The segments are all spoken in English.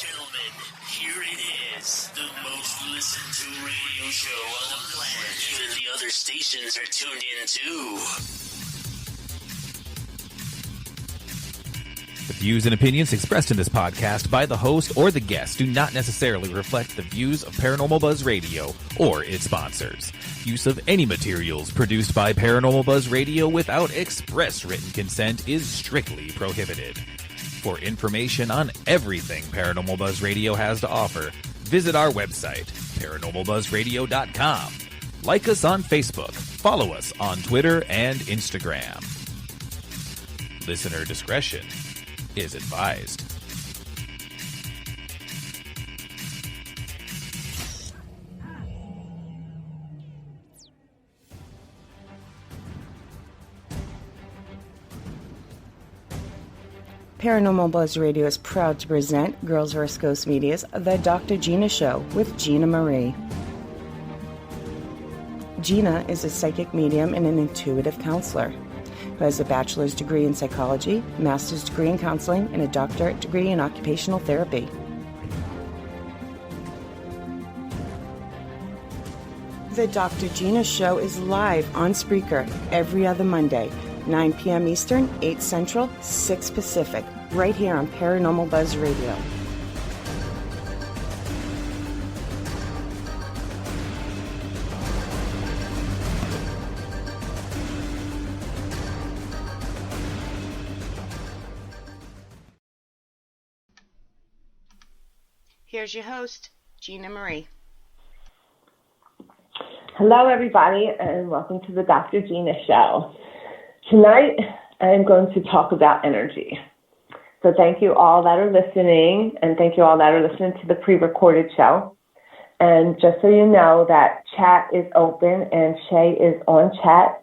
gentlemen, here it is. The most listened to radio show on the planet. Even the other stations are tuned in too. The views and opinions expressed in this podcast by the host or the guest do not necessarily reflect the views of Paranormal Buzz Radio or its sponsors. Use of any materials produced by Paranormal Buzz Radio without express written consent is strictly prohibited. For information on everything Paranormal Buzz Radio has to offer, visit our website, paranormalbuzzradio.com. Like us on Facebook, follow us on Twitter and Instagram. Listener discretion is advised. Paranormal Buzz Radio is proud to present Girls vs. Ghosts Media's The Dr. Gina Show with Gina Marie. Gina is a psychic medium and an intuitive counselor who has a bachelor's degree in psychology, master's degree in counseling, and a doctorate degree in occupational therapy. The Dr. Gina Show is live on Spreaker every other Monday, 9 p.m. Eastern, 8 Central, 6 Pacific, right here on Paranormal Buzz Radio. Here's your host, Gina Marie. Hello, everybody, and welcome to the Dr. Gina Show. Tonight, I am going to talk about energy. So thank you all that are listening, and thank you all that are listening to the pre-recorded show. And just so you know that chat is open and Shay is on chat.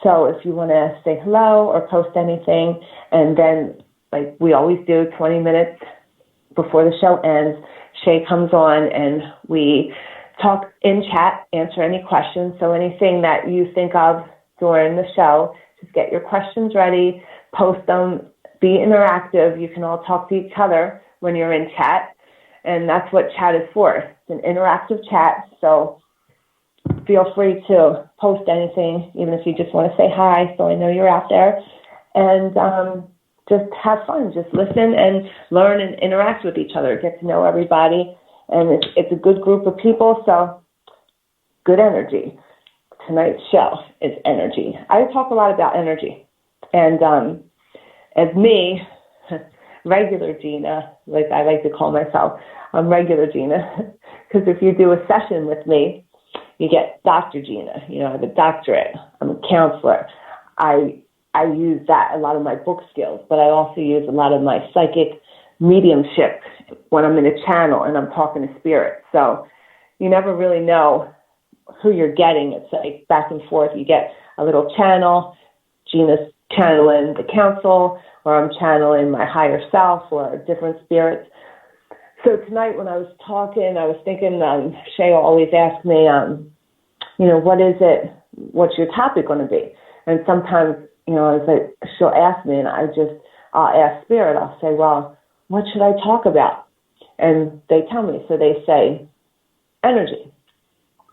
So if you want to say hello or post anything, and then, like we always do, 20 minutes before the show ends, Shay comes on and we talk in chat, answer any questions. So anything that you think of during the show, just get your questions ready, post them, be interactive. You can all talk to each other when you're in chat, and that's what chat is for. It's an interactive chat, so feel free to post anything, even if you just want to say hi, so I know you're out there. And just have fun. Just listen and learn and interact with each other. Get to know everybody. And it's a good group of people, so good energy. Tonight's show is energy. I talk a lot about energy. And as me, regular Gina, like I like to call myself, I'm regular Gina. Because if you do a session with me, you get Dr. Gina. You know, I have a doctorate. I'm a counselor. I use that, a lot of my book skills, but I also use a lot of my psychic mediumship when I'm in a channel and I'm talking to spirit. So you never really know who you're getting. It's like back and forth. You get a little channel, Gina's channeling the council, or I'm channeling my higher self or different spirits. So tonight when I was talking, I was thinking, Shay always asks me, what's your topic going to be? And sometimes, she'll ask me, and I'll ask Spirit. I'll say, well, what should I talk about? And they tell me. So they say, energy.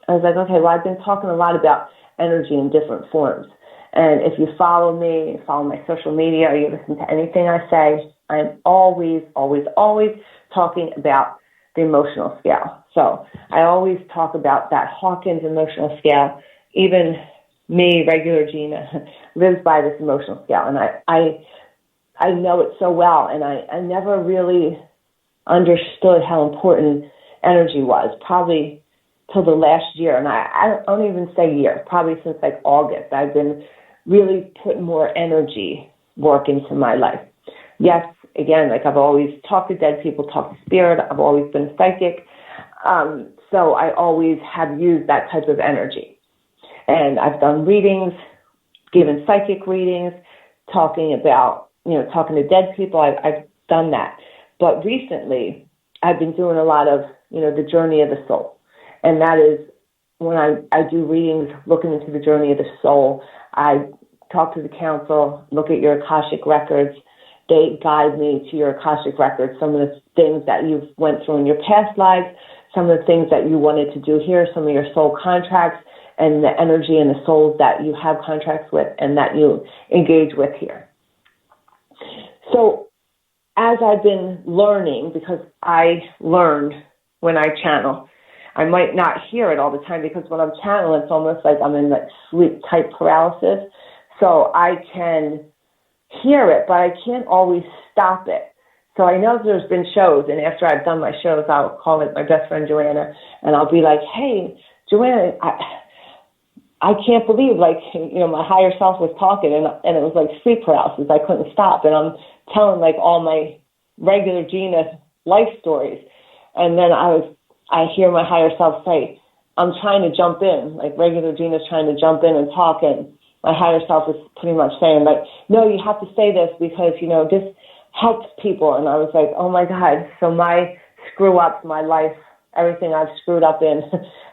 I was like, okay, well, I've been talking a lot about energy in different forms. And if you follow me, follow my social media, or you listen to anything I say, I'm always, always, always talking about the emotional scale. So I always talk about that Hawkins emotional scale. Even me, regular Gina, lives by this emotional scale. And I know it so well, and I never really understood how important energy was, probably till the last year. And I don't even say year, probably since like August, I've been really putting more energy work into my life. Yes, again, like I've always talked to dead people, talked to spirit. I've always been psychic. So I always have used that type of energy. And I've done readings, given psychic readings, talking to dead people. I've done that. But recently, I've been doing a lot of, the journey of the soul. And that is when I do readings looking into the journey of the soul. I talk to the council, look at your Akashic records. They guide me to your Akashic records. Some of the things that you've went through in your past lives, some of the things that you wanted to do here, some of your soul contracts, and the energy and the souls that you have contracts with and that you engage with here. So as I've been learning, because I learned when I channel, I might not hear it all the time because when I'm channeling, it's almost like I'm in like sleep type paralysis. So I can hear it, but I can't always stop it. So I know there's been shows, and after I've done my shows, I'll call it my best friend Joanna, and I'll be like, hey, Joanna, I can't believe, like, my higher self was talking, and it was like sleep paralysis. I couldn't stop, and I'm telling, like, all my regular Gina life stories. And then I hear my higher self say, I'm trying to jump in, like regular Gina's trying to jump in and talk, and my higher self is pretty much saying, like, no, you have to say this because, this helps people. And I was like, oh, my God, so my screw-ups, my life, everything I've screwed up in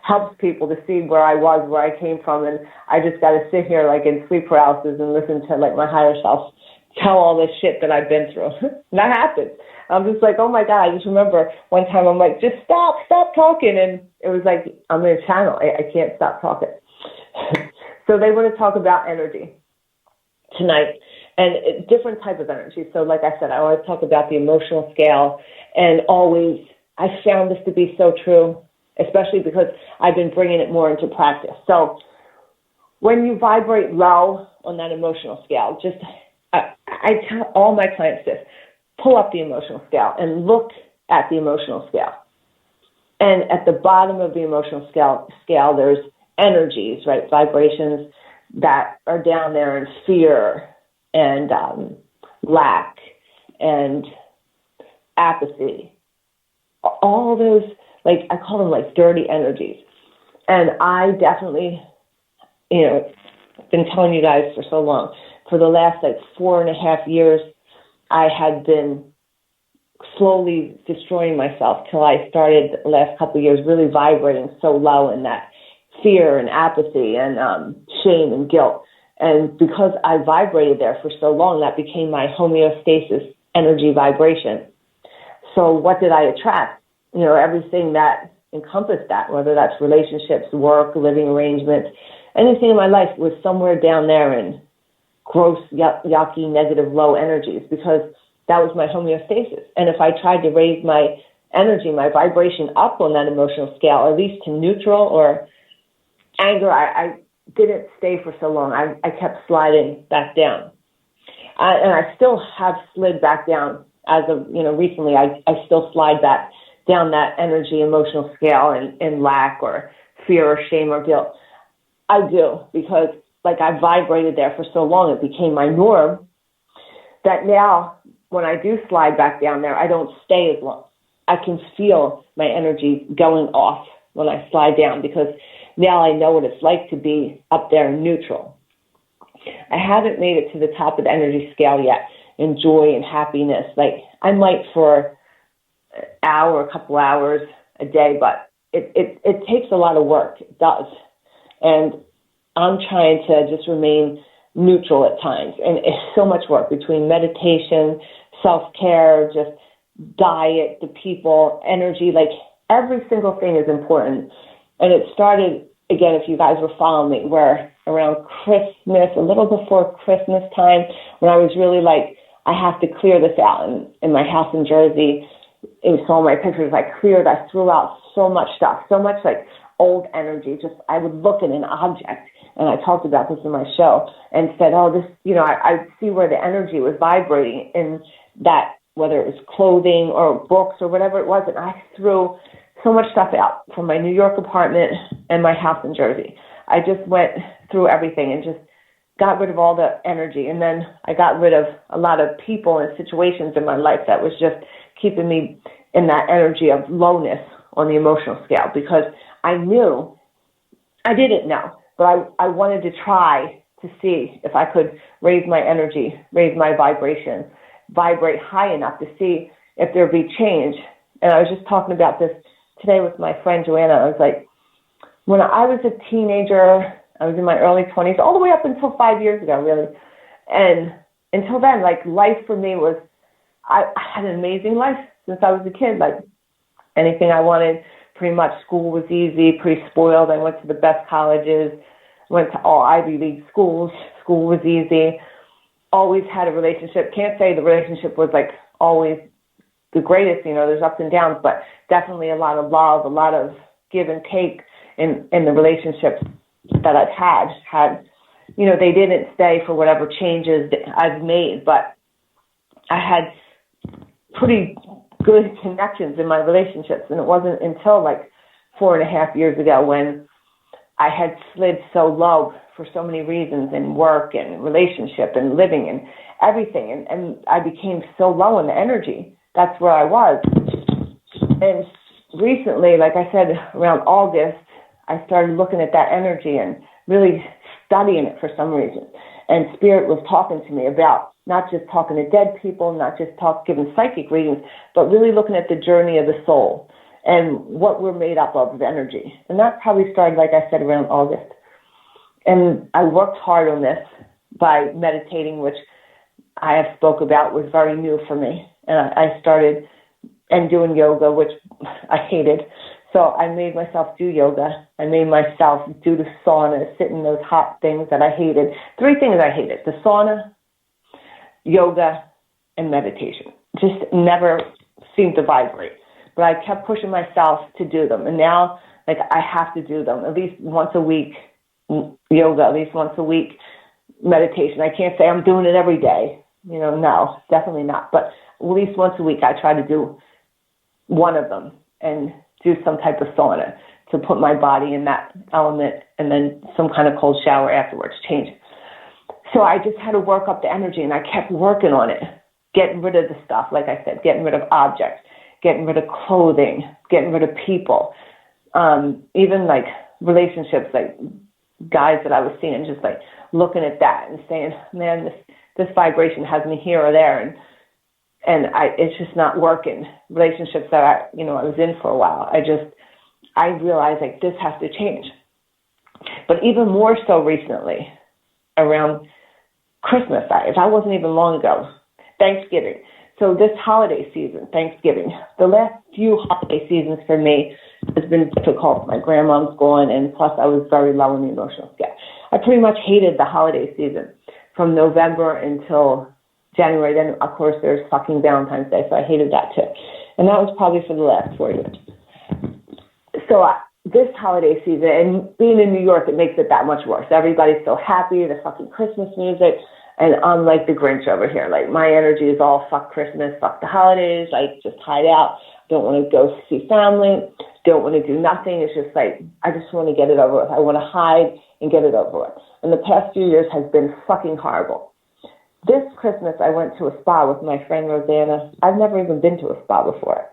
helps people to see where I was, where I came from, and I just got to sit here, like, in sleep paralysis and listen to, like, my higher self tell all this shit that I've been through. And that happened. I'm just like, oh, my God. I just remember one time I'm like, just stop talking. And it was like, I'm in a channel. I can't stop talking. So they want to talk about energy tonight and different type of energy. So like I said, I always talk about the emotional scale, and always I found this to be so true, especially because I've been bringing it more into practice. So when you vibrate low on that emotional scale, just I tell all my clients this, pull up the emotional scale and look at the emotional scale. And at the bottom of the emotional scale there's energies, right? Vibrations that are down there, and fear and lack and apathy. All those, like, I call them like dirty energies. And I definitely, been telling you guys for so long, for the last like 4.5 years, I had been slowly destroying myself till I started the last couple of years really vibrating so low in that fear and apathy and shame and guilt. And because I vibrated there for so long, that became my homeostasis energy vibration. So what did I attract? Everything that encompassed that, whether that's relationships, work, living arrangements, anything in my life was somewhere down there in gross, yucky, negative, low energies, because that was my homeostasis. And if I tried to raise my energy, my vibration up on that emotional scale, at least to neutral or anger, I didn't stay for so long. I kept sliding back down. And I still have slid back down as of, recently. I still slide back down that energy emotional scale in lack or fear or shame or guilt. I do, because like I vibrated there for so long, it became my norm that now when I do slide back down there, I don't stay as long. I can feel my energy going off when I slide down, because now I know what it's like to be up there in neutral. I haven't made it to the top of the energy scale yet in joy and happiness. Like I might for an hour, a couple hours a day, but it takes a lot of work. It does. And I'm trying to just remain neutral at times. And it's so much work between meditation, self-care, just diet, the people, energy, like every single thing is important. And it started, again, if you guys were following me, where around Christmas, a little before Christmas time, when I was really like, I have to clear this out. In my house in Jersey, you saw my pictures, I threw out so much stuff, so much like old energy. Just, I would look at an object, and I talked about this in my show, and said, oh, this, I see where the energy was vibrating in that, whether it was clothing or books or whatever it was, and I threw so much stuff out from my New York apartment and my house in Jersey. I just went through everything and just got rid of all the energy. And then I got rid of a lot of people and situations in my life that was just keeping me in that energy of lowness on the emotional scale, because I didn't know, but I wanted to try to see if I could raise my energy, raise my vibration, vibrate high enough to see if there'd be change. And I was just talking about this today with my friend Joanna. I was like, when I was a teenager, I was in my early 20s, all the way up until 5 years ago, really. And until then, like, life for me was, I had an amazing life. since I was a kid. Like anything I wanted, pretty much school was easy, pretty spoiled. I went to the best colleges, went to all Ivy League schools. School was easy. Always had a relationship. Can't say the relationship was like always the greatest, there's ups and downs, but definitely a lot of love, a lot of give and take in the relationships that I've had, they didn't stay for whatever changes I've made, but I had pretty good connections in my relationships. And it wasn't until like 4.5 years ago when I had slid so low for so many reasons in work and relationship and living and everything. And I became so low in the energy. That's where I was. And recently, like I said, around August, I started looking at that energy and really studying it for some reason. And Spirit was talking to me about not just talking to dead people, not just giving psychic readings, but really looking at the journey of the soul and what we're made up of energy. And that probably started, like I said, around August. And I worked hard on this by meditating, which I have spoke about was very new for me. And I started and doing yoga, which I hated. So I made myself do yoga. I made myself do the sauna, sit in those hot things that I hated. 3 things I hated: the sauna, yoga, and meditation. Just never seemed to vibrate. But I kept pushing myself to do them. And now, like, I have to do them at least once a week. Yoga, at least once a week. Meditation. I can't say I'm doing it every day. No, definitely not. But at least once a week, I try to do one of them and do some type of sauna to put my body in that element, and then some kind of cold shower afterwards, change. So I just had to work up the energy, and I kept working on it, getting rid of the stuff, like I said, getting rid of objects, getting rid of clothing, getting rid of people, even like relationships, like guys that I was seeing, just like looking at that and saying, man, this vibration has me here or there, and it's just not working. Relationships that I was in for a while, I realized like this has to change. But even more so recently, around Christmas, that wasn't even long ago, Thanksgiving. So this holiday season, Thanksgiving, the last few holiday seasons for me has been difficult. My grandma's gone, and plus I was very low on the emotional scale. I pretty much hated the holiday season from November until January. Then, of course, there's fucking Valentine's Day, so I hated that too. And that was probably for the last 4 years. So this holiday season, and being in New York, it makes it that much worse. Everybody's so happy, the fucking Christmas music, and I'm like the Grinch over here. Like, my energy is all fuck Christmas, fuck the holidays, like, just hide out. Don't want to go see family, don't want to do nothing. It's just like, I just want to get it over with. I want to hide and get it over with. And the past few years has been fucking horrible. This Christmas, I went to a spa with my friend Rosanna. I've never even been to a spa before.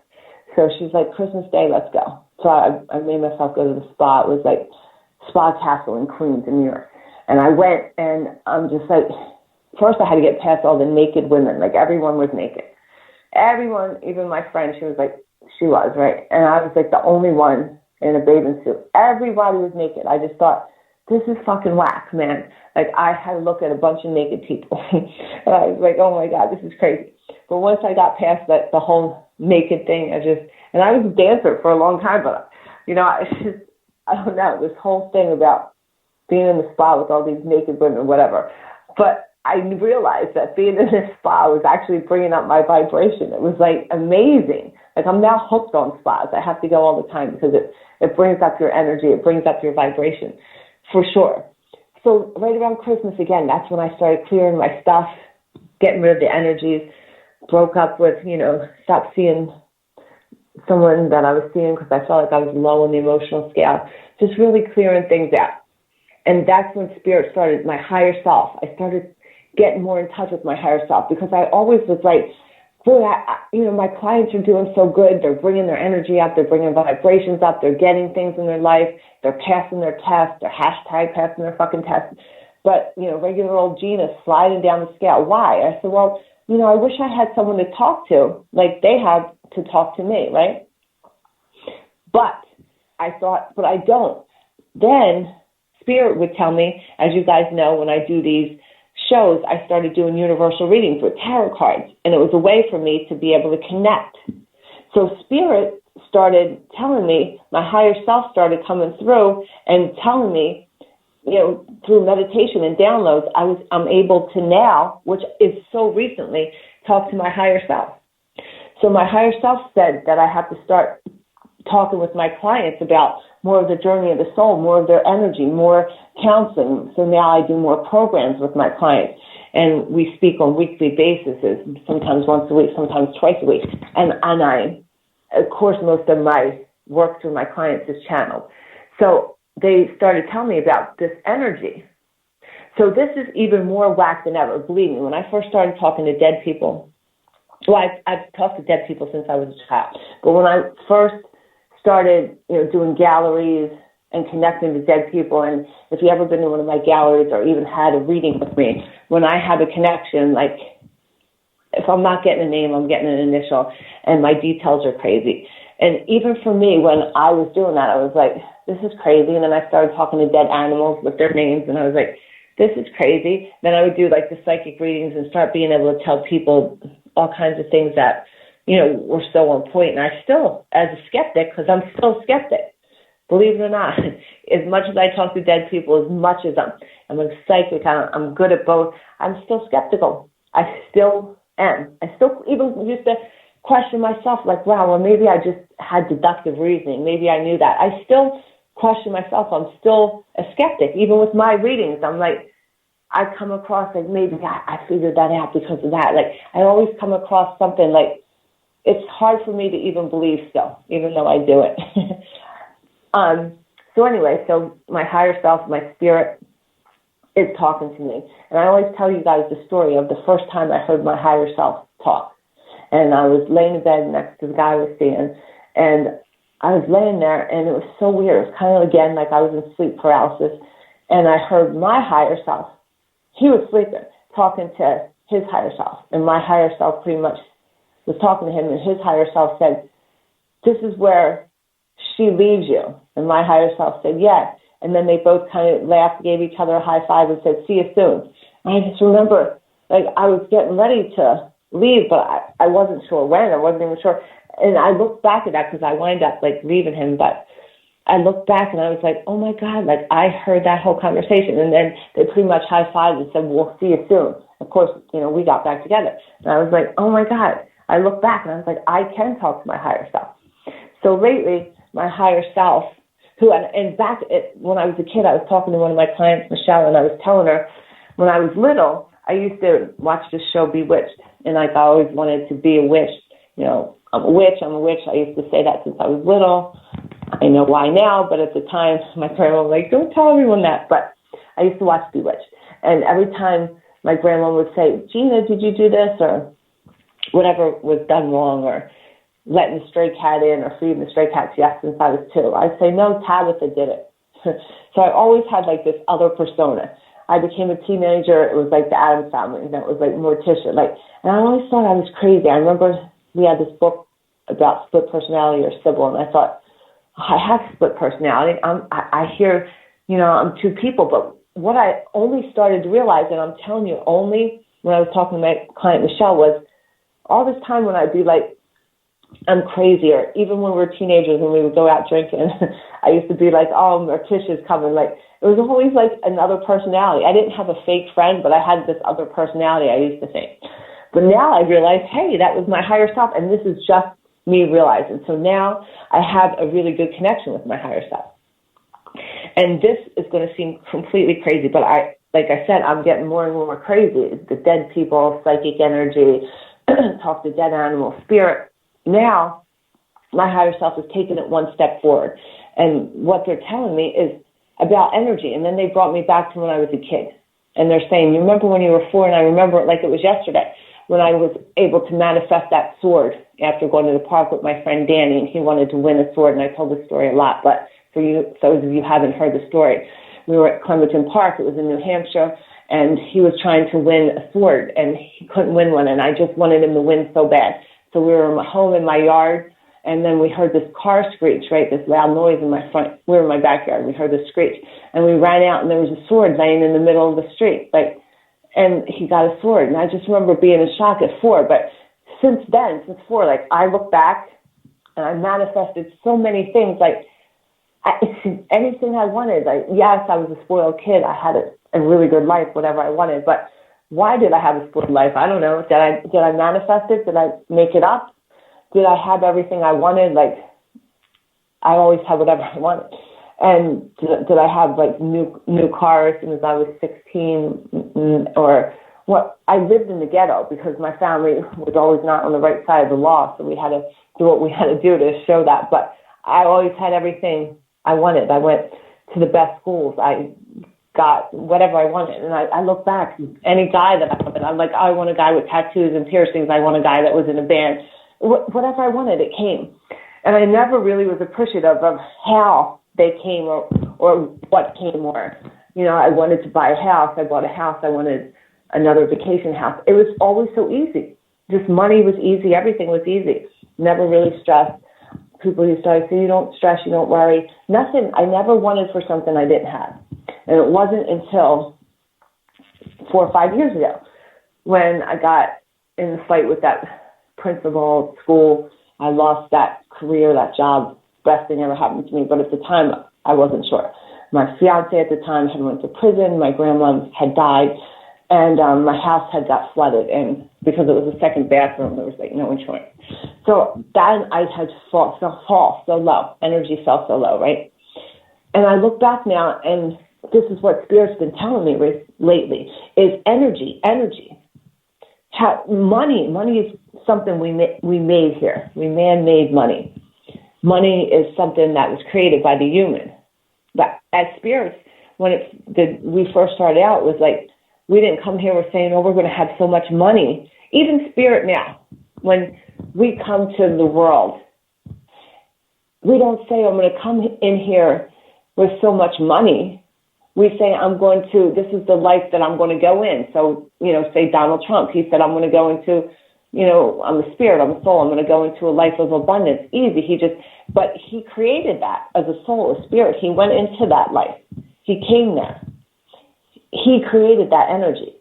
So she's like, Christmas Day, let's go. So I made myself go to the spa. It was like Spa Castle in Queens in New York. And I went, and I'm just like, first I had to get past all the naked women. Like, everyone was naked. Everyone, even my friend, she was, right? And I was like the only one in a bathing suit. Everybody was naked. I just thought, this is fucking whack, man. Like, I had to look at a bunch of naked people. And I was like, oh my God, this is crazy. But once I got past that, the whole naked thing, and I was a dancer for a long time, but, I don't know, this whole thing about being in the spa with all these naked women or whatever. But I realized that being in this spa was actually bringing up my vibration. It was like amazing. Like, I'm now hooked on spas. I have to go all the time because it brings up your energy. It brings up your vibration, for sure. So right around Christmas, again, that's when I started clearing my stuff, getting rid of the energies, broke up with, stopped seeing someone that I was seeing because I felt like I was low on the emotional scale, just really clearing things out. And that's when Spirit started, my higher self. I started getting more in touch with my higher self because I always was like, boy, my clients are doing so good. They're bringing their energy up. They're bringing vibrations up. They're getting things in their life. They're passing their tests. They're hashtag passing their fucking tests. But, regular old Gina sliding down the scale. Why? I said, well, I wish I had someone to talk to like they had to talk to me, right? But I thought, but I don't. Then Spirit would tell me, as you guys know, when I do these shows, I started doing universal readings with tarot cards, and it was a way for me to be able to connect So spirit started telling me, my higher self started coming through and telling me, through meditation and downloads, I'm able to now, which is so recently, talk to my higher self. So my higher self said that I have to start talking with my clients about more of the journey of the soul, more of their energy, more counseling. So now I do more programs with my clients, and we speak on weekly basis, sometimes once a week, sometimes twice a week. And of course, most of my work through my clients is channeled. So they started telling me about this energy. So this is even more whack than ever. Believe me, when I first started talking to dead people, I've talked to dead people since I was a child, but when I first started, doing galleries and connecting to dead people, and if you ever been to one of my galleries or even had a reading with me, when I have a connection, like if I'm not getting a name, I'm getting an initial, and my details are crazy. And even for me, when I was doing that, I was like, this is crazy. And then I started talking to dead animals with their names, and I was like, this is crazy. Then I would do like the psychic readings and start being able to tell people all kinds of things that, were so on point. And I still, as a skeptic, because I'm still a skeptic, believe it or not, as much as I talk to dead people, as much as I'm a psychic, I'm good at both, I'm still skeptical. I still am. I still even used to question myself, like, wow, well, maybe I just had deductive reasoning. Maybe I knew that. I still question myself. I'm still a skeptic. Even with my readings, I'm like, I come across like maybe I figured that out because of that. Like, I always come across something like, it's hard for me to even believe still, even though I do it. So anyway, so my higher self, my spirit is talking to me. And I always tell you guys the story of the first time I heard my higher self talk. And I was laying in bed next to the guy I was seeing, and I was laying there, and it was so weird. It was kind of, again, like I was in sleep paralysis, and I heard my higher self. He was sleeping, talking to his higher self, and my higher self pretty much was talking to him, and his higher self said, this is where she leaves you. And my higher self said, yes. And then they both kind of laughed, gave each other a high five, and said, see you soon. And I just remember, like, I was getting ready to leave, but I wasn't sure when. I wasn't even sure. And I looked back at that because I wound up, like, leaving him, but I looked back and I was like, oh my God, like, I heard that whole conversation. And then they pretty much high-fived and said, we'll see you soon. Of course, we got back together. And I was like, oh my God. I looked back and I was like, I can talk to my higher self. So lately, my higher self, when I was a kid, I was talking to one of my clients, Michelle, and I was telling her, when I was little, I used to watch this show, Bewitched, and like I always wanted to be a witch. I'm a witch. I used to say that since I was little. I know why now, but at the time, my grandma was like, don't tell everyone that. But I used to watch Bewitched, and every time my grandma would say, Gina, did you do this? Or whatever was done wrong, or letting the stray cat in, or feeding the stray cats, yes, since I was 2. I'd say, no, Tabitha did it. So I always had like this other persona. I became a teenager, it was like the Addams Family, and that was like Morticia. And I always thought I was crazy. I remember we had this book about split personality, or Sybil, and I thought, I have split personality. I hear, I'm 2 people, but what I only started to realize, and I'm telling you, only when I was talking to my client Michelle, was all this time when I'd be like, I'm crazy, or even when we were teenagers and we would go out drinking, I used to be like, oh, Morticia's coming. Like, it was always like another personality. I didn't have a fake friend, but I had this other personality, I used to think. But now I realize, hey, that was my higher self, and this is just me realizing. So now I have a really good connection with my higher self. And this is going to seem completely crazy, but like I said, I'm getting more and more crazy. The dead people, psychic energy, talk to dead animal, spirit. Now, my higher self has taken it one step forward. And what they're telling me is about energy. And then they brought me back to when I was a kid. And they're saying, you remember when you were 4? And I remember it like it was yesterday, when I was able to manifest that sword after going to the park with my friend Danny, and he wanted to win a sword. And I told the story a lot, but for you, those of you who haven't heard the story, we were at Clementon Park. It was in New Hampshire. And he was trying to win a sword, and he couldn't win one. And I just wanted him to win so bad. So we were home in my yard, and then we heard this car screech, right, this loud noise in my front. We were in my backyard. We heard this screech. And we ran out, and there was a sword laying in the middle of the street. And he got a sword. And I just remember being in shock at 4. But since then, since 4, I look back, and I manifested so many things. Like anything I wanted. Like, yes, I was a spoiled kid. I had a really good life, whatever I wanted. But why did I have a spoiled life? I don't know. Did I manifest it? Did I make it up? Did I have everything I wanted? Like, I always had whatever I wanted. And did I have like new cars as soon as I was 16? Or what? I lived in the ghetto because my family was always not on the right side of the law, so we had to do what we had to do to show that. But I always had everything I wanted. I went to the best schools. I got whatever I wanted. And I look back, any guy that I wanted, I'm like, I want a guy with tattoos and piercings. I want a guy that was in a band. Whatever I wanted, it came. And I never really was appreciative of how they came or what came. Or, I wanted to buy a house. I bought a house. I wanted another vacation house. It was always so easy. Just money was easy. Everything was easy. Never really stressed. People used to always say, you don't stress, you don't worry. Nothing. I never wanted for something I didn't have. And it wasn't until 4 or 5 years ago when I got in a fight with that principal at school. I lost that career, that job. Best thing ever happened to me. But at the time, I wasn't sure. My fiance at the time had went to prison. My grandma had died. And my house had got flooded. And because it was a second bathroom, there was like no insurance. So then I had fall so low. Energy fell so low, right? And I look back now, and this is what Spirit's been telling me lately, is energy. Money is something we made here. We man-made money. Money is something that was created by the human. But as spirits, when we first started out, it was like, we didn't come here with saying, we're going to have so much money. Even spirit now, when we come to the world, we don't say, I'm going to come in here with so much money. We say, this is the life that I'm going to go in. So, say Donald Trump, he said, I'm going to go into, I'm a spirit, I'm a soul, I'm going to go into a life of abundance. Easy. But he created that as a soul, a spirit. He went into that life. He came there. He created that energy.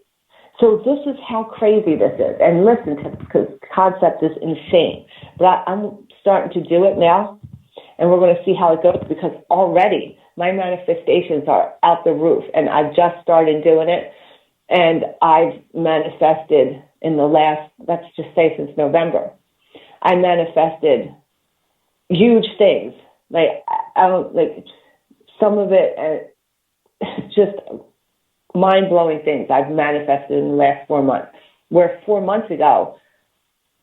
So this is how crazy this is. And listen to this, because the concept is insane. But I'm starting to do it now, and we're going to see how it goes, because already my manifestations are out the roof, and I've just started doing it. And I've manifested in the last, let's just say since November, I manifested huge things. Some of it, just mind-blowing things I've manifested in the last 4 months, where 4 months ago,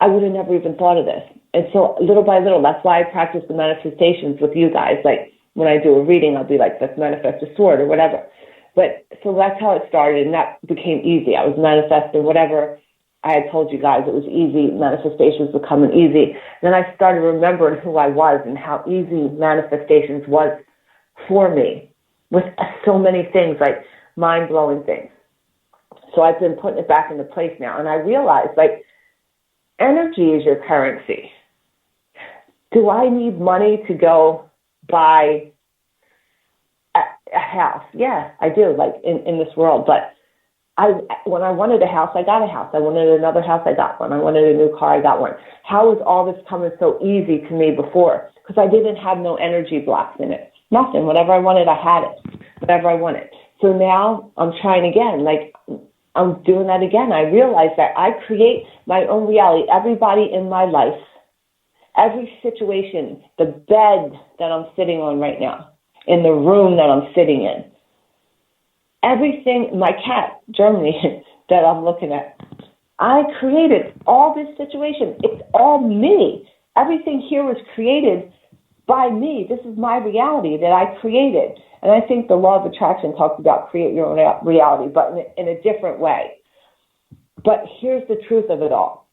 I would have never even thought of this. And so little by little, that's why I practice the manifestations with you guys. Like when I do a reading, I'll be like, let's manifest a sword or whatever. But so that's how it started, and that became easy. I was manifesting whatever I had told you guys. It was easy. Manifestations becoming easy. Then I started remembering who I was and how easy manifestations was for me with so many things, like mind-blowing things. So I've been putting it back into place now. And I realized, energy is your currency. Do I need money to go buy a house? Yeah, I do, in this world. But when I wanted a house, I got a house. I wanted another house, I got one. I wanted a new car, I got one. How is all this coming so easy to me before? Because I didn't have no energy blocks in it. Nothing. Whatever I wanted, I had it. Whatever I wanted. So now I'm trying again. I'm doing that again. I realize that I create my own reality. Everybody in my life, every situation, the bed that I'm sitting on right now, in the room that I'm sitting in, everything, my cat, Germany, that I'm looking at, I created all this situation. It's all me. Everything here was created by me. This is my reality that I created. And I think the law of attraction talks about create your own reality, but in a different way. But here's the truth of it all.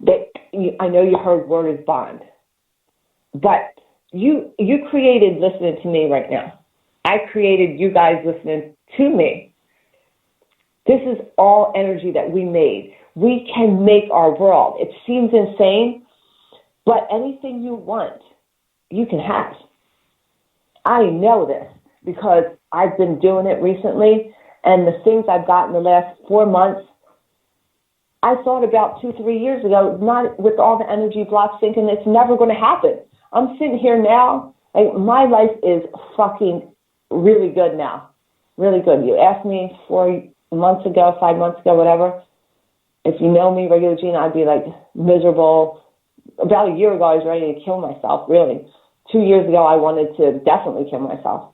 I know you heard word is bond, but you created listening to me right now. I created you guys listening to me. This is all energy that we made. We can make our world. It seems insane, but anything you want, you can have. I know this because I've been doing it recently, and the things I've got in the last 4 months, I thought about 2-3 years ago, not with all the energy blocks, thinking it's never going to happen. I'm sitting here now, like, my life is fucking really good now. Really good. You asked me 4 months ago, 5 months ago, whatever. If you know me, regular Gina, I'd be like miserable. About a year ago, I was ready to kill myself, really. 2 years ago, I wanted to definitely kill myself.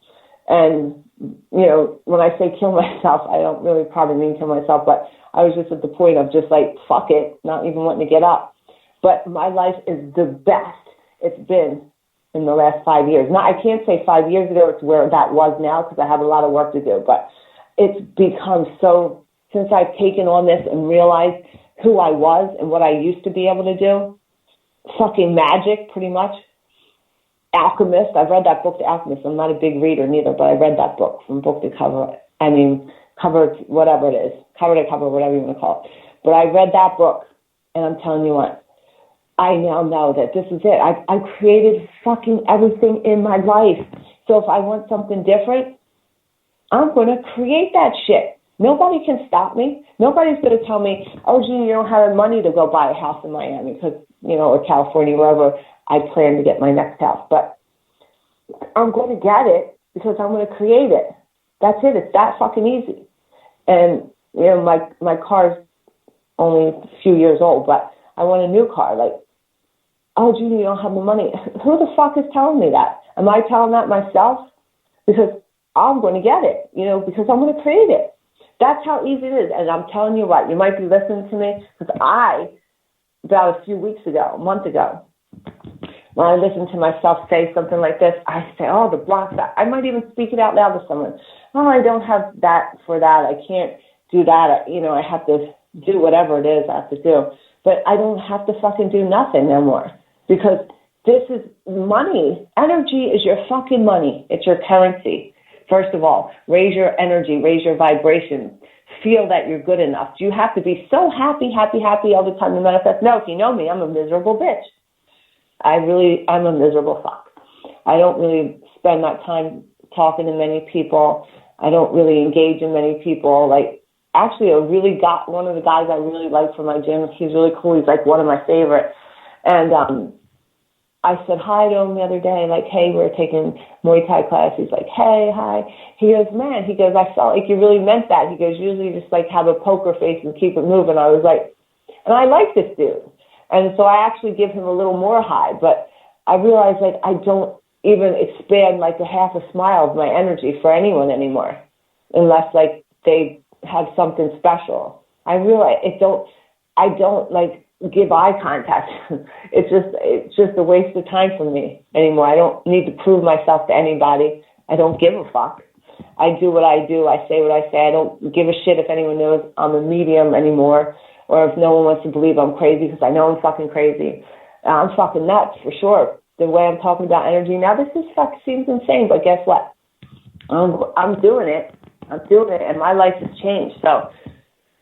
And, you know, when I say kill myself, I don't really probably mean kill myself, but I was just at the point of just like, fuck it, not even wanting to get up. But my life is the best it's been in the last 5 years. Now, I can't say 5 years ago it's where that was now because I have a lot of work to do, but it's become so, since I've taken on this and realized who I was and what I used to be able to do, fucking magic, pretty much. Alchemist, I've read that book, The Alchemist. I'm not a big reader neither, but I read that book from book to cover. I mean, cover, whatever it is, cover to cover, whatever you want to call it. But I read that book, and I'm telling you what, I now know that this is it. I've created fucking everything in my life. So if I want something different, I'm going to create that shit. Nobody can stop me. Nobody's going to tell me, oh, Gina, you don't have the money to go buy a house in Miami because, you know, or California, wherever I plan to get my next house. But I'm going to get it because I'm going to create it. That's it. It's that fucking easy. And, you know, my car's only a few years old, but I want a new car. Like, oh, Gina, you don't have the money. Who the fuck is telling me that? Am I telling that myself? Because I'm going to get it, you know, because I'm going to create it. That's how easy it is. And I'm telling you what, you might be listening to me because about a few weeks ago, a month ago, when I listen to myself say something like this, I say, oh, the blocks. I might even speak it out loud to someone. Oh, I don't have that for that. I can't do that. You know, I have to do whatever it is I have to do. But I don't have to fucking do nothing no more because this is money. Energy is your fucking money. It's your currency. First of all, raise your energy, raise your vibration. Feel that you're good enough. Do you have to be so happy all the time to manifest? No, if you know me, I'm a miserable bitch. I'm a miserable fuck. I don't really spend that time talking to many people. I don't really engage in many people. Like, actually, one of the guys I really like from my gym, he's really cool. He's like one of my favorite. And I said hi to him the other day, like, hey, we're taking Muay Thai class. He's like, hey, hi. He goes, man, I felt like you really meant that. He goes, usually just like have a poker face and keep it moving. I was like, and I like this dude. And so I actually give him a little more high, but I realized like I don't even expand like a half a smile of my energy for anyone anymore, unless like they have something special. I realize I don't like give eye contact. It's just a waste of time for me anymore. I don't need to prove myself to anybody. I don't give a fuck. I do what I do. I say what I say. I don't give a shit if anyone knows I'm a medium anymore, or if no one wants to believe I'm crazy, because I know I'm fucking crazy. I'm fucking nuts for sure. The way I'm talking about energy now, this seems insane, but guess what? I'm doing it. And my life has changed. So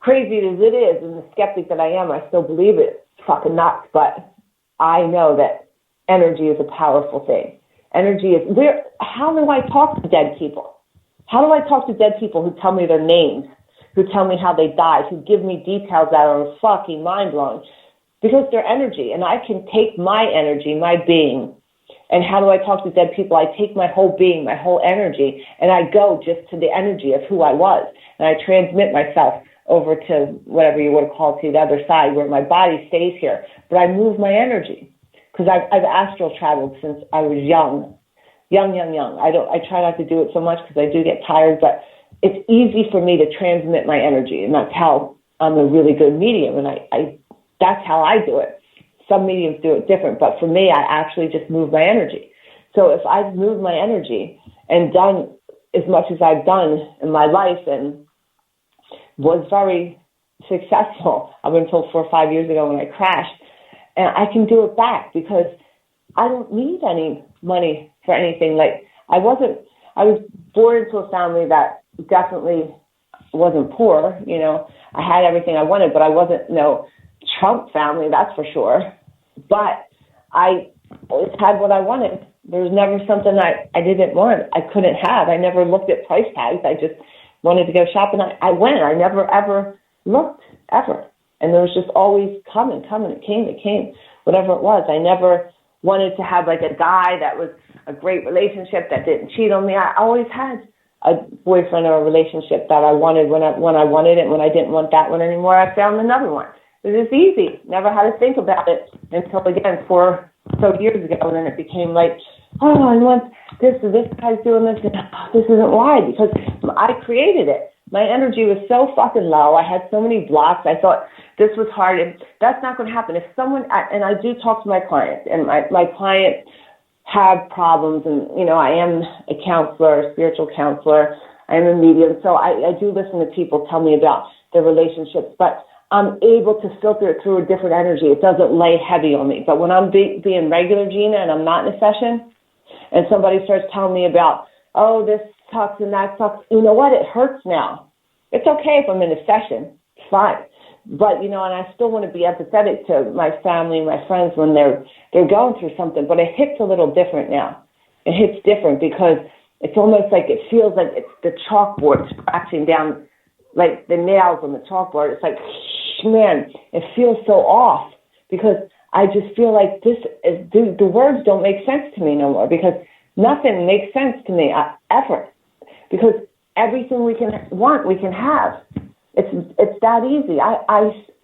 crazy as it is, and the skeptic that I am, I still believe it. It's fucking nuts, but I know that energy is a powerful thing. Energy is how do I talk to dead people? How do I talk to dead people who tell me their names, who tell me how they died, who give me details that are fucking mind-blowing? Because they're energy, and I can take my energy, my being, and how do I talk to dead people? I take my whole being, my whole energy, and I go just to the energy of who I was, and I transmit myself over to whatever you want to call it, to the other side, where my body stays here. But I move my energy, because I've astral traveled since I was young. I try not to do it so much because I do get tired, but it's easy for me to transmit my energy, and that's how I'm a really good medium, and that's how I do it. Some mediums do it different, but for me, I actually just move my energy. So if I've moved my energy and done as much as I've done in my life and was very successful up until 4 or 5 years ago when I crashed, and I can do it back because I don't need any money for anything. Like I was born into a family that definitely wasn't poor. You know, I had everything I wanted, but I wasn't Trump family, that's for sure. But I always had what I wanted. There was never something I didn't want, I couldn't have. I never looked at price tags. I just wanted to go shopping. I went. I never, ever looked, ever. And there was just always coming. It came, whatever it was. I never wanted to have like a guy that was a great relationship that didn't cheat on me. I always had a boyfriend or a relationship that I wanted when I wanted it. When I didn't want that one anymore, I found another one. It was easy. Never had to think about it until, again, 4 or so years ago. And then it became like, oh, I want this guy's doing this. And this isn't why, because I created it. My energy was so fucking low. I had so many blocks. I thought this was hard. And that's not going to happen. If someone, and I do talk to my clients, and my clients have problems, and, you know, I am a counselor, a spiritual counselor. I am a medium. So I do listen to people tell me about their relationships, but I'm able to filter it through a different energy. It doesn't lay heavy on me. But when I'm being regular Gina and I'm not in a session, and somebody starts telling me about, oh, this sucks and that sucks, you know what? It hurts now. It's okay if I'm in a session. It's fine. But, you know, and I still want to be empathetic to my family and my friends when they're going through something. But it hits a little different now. It hits different because it's almost like it feels like it's the chalkboard scratching down, like the nails on the chalkboard. It's like, man, it feels so off because I just feel like the words don't make sense to me no more because nothing makes sense to me ever because everything we can want, we can have. It's that easy.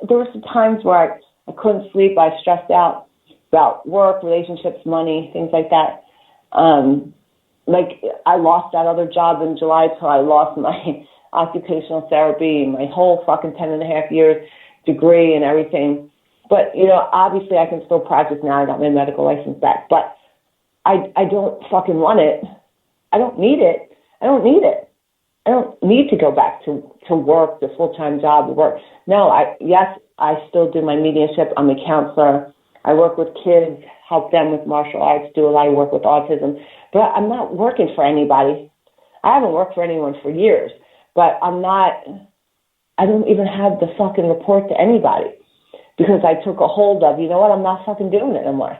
There were some times where I couldn't sleep. I stressed out about work, relationships, money, things like that. Like I lost that other job in July till I lost my occupational therapy, my whole fucking 10.5 years degree and everything. But, you know, obviously I can still practice now. I got my medical license back. But I don't fucking want it. I don't need it. I don't need to go back to work, the full-time job, to work. No, I still do my mediumship. I'm a counselor. I work with kids, help them with martial arts, do a lot of work with autism. But I'm not working for anybody. I haven't worked for anyone for years. But I don't even have the fucking report to anybody because I took a hold of, you know what, I'm not fucking doing it anymore.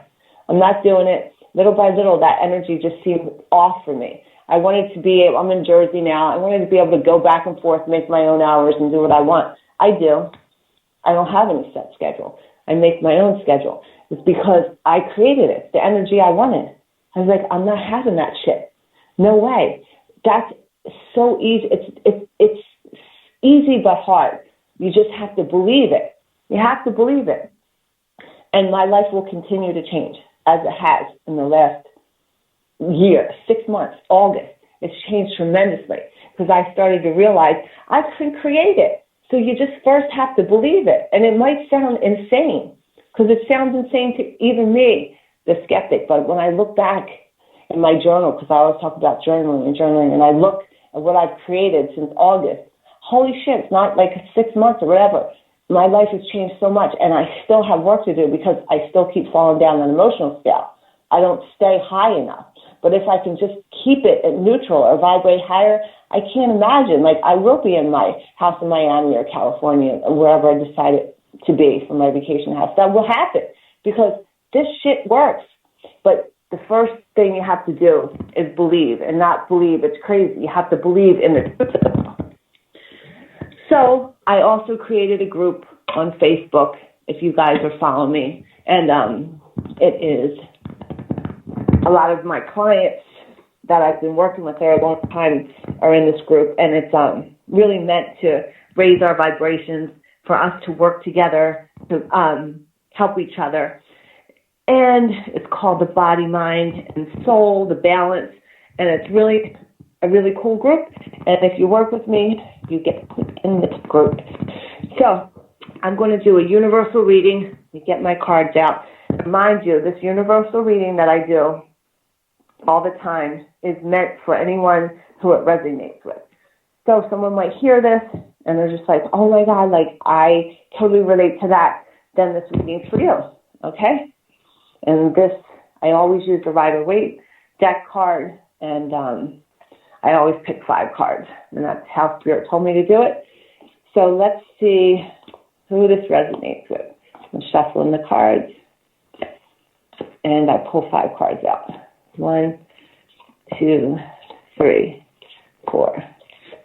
I'm not doing it. Little by little, that energy just seemed off for me. I wanted to be, I'm in Jersey now, I wanted to be able to go back and forth, make my own hours and do what I want. I do. I don't have any set schedule. I make my own schedule. It's because I created it, the energy I wanted. I was like, I'm not having that shit. No way. That's so easy. It's easy but hard. You just have to believe it. You have to believe it. And my life will continue to change as it has in the last year, 6 months, August. It's changed tremendously because I started to realize I can create it. So you just first have to believe it. And it might sound insane because it sounds insane to even me, the skeptic. But when I look back in my journal, because I always talk about journaling, and I look at what I've created since August, holy shit, it's not like 6 months or whatever. My life has changed so much, and I still have work to do because I still keep falling down an emotional scale. I don't stay high enough. But if I can just keep it at neutral or vibrate higher, I can't imagine. Like, I will be in my house in Miami or California or wherever I decided to be for my vacation house. That will happen because this shit works. But the first thing you have to do is believe, and not believe it's crazy. You have to believe in the truth of it. So I also created a group on Facebook, if you guys are following me, and it is a lot of my clients that I've been working with there a long time are in this group, and it's really meant to raise our vibrations, for us to work together, to help each other. And it's called the Body, Mind, and Soul, the Balance, and it's really a really cool group. And if you work with me, you get put in this group. So I'm going to do a universal reading. You get my cards out. And mind you, this universal reading that I do all the time is meant for anyone who it resonates with. So someone might hear this and they're just like, oh my God, like I totally relate to that. Then this reading's for you, okay? And this, I always use the Rider-Waite deck card, and I always pick 5 cards, and that's how Spirit told me to do it. So let's see who this resonates with. I'm shuffling the cards, and I pull 5 cards out. 1, 2, 3, 4,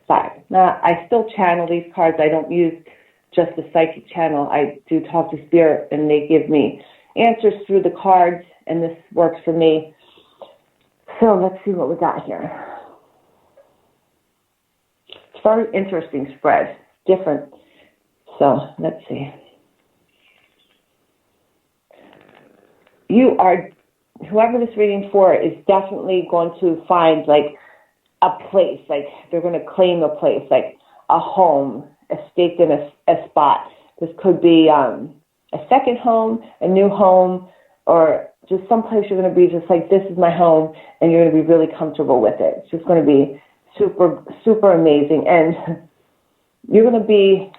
5. Now, I still channel these cards. I don't use just a psychic channel. I do talk to spirit, and they give me answers through the cards, and this works for me. So let's see what we got here. It's very interesting spread, different. So let's see. Whoever this reading for is definitely going to find like a place, like they're going to claim a place, like a home, a stake in a spot. This could be a second home, a new home, or just someplace you're going to be just like, this is my home, and you're going to be really comfortable with it. It's just going to be super, super amazing. And you're going to be,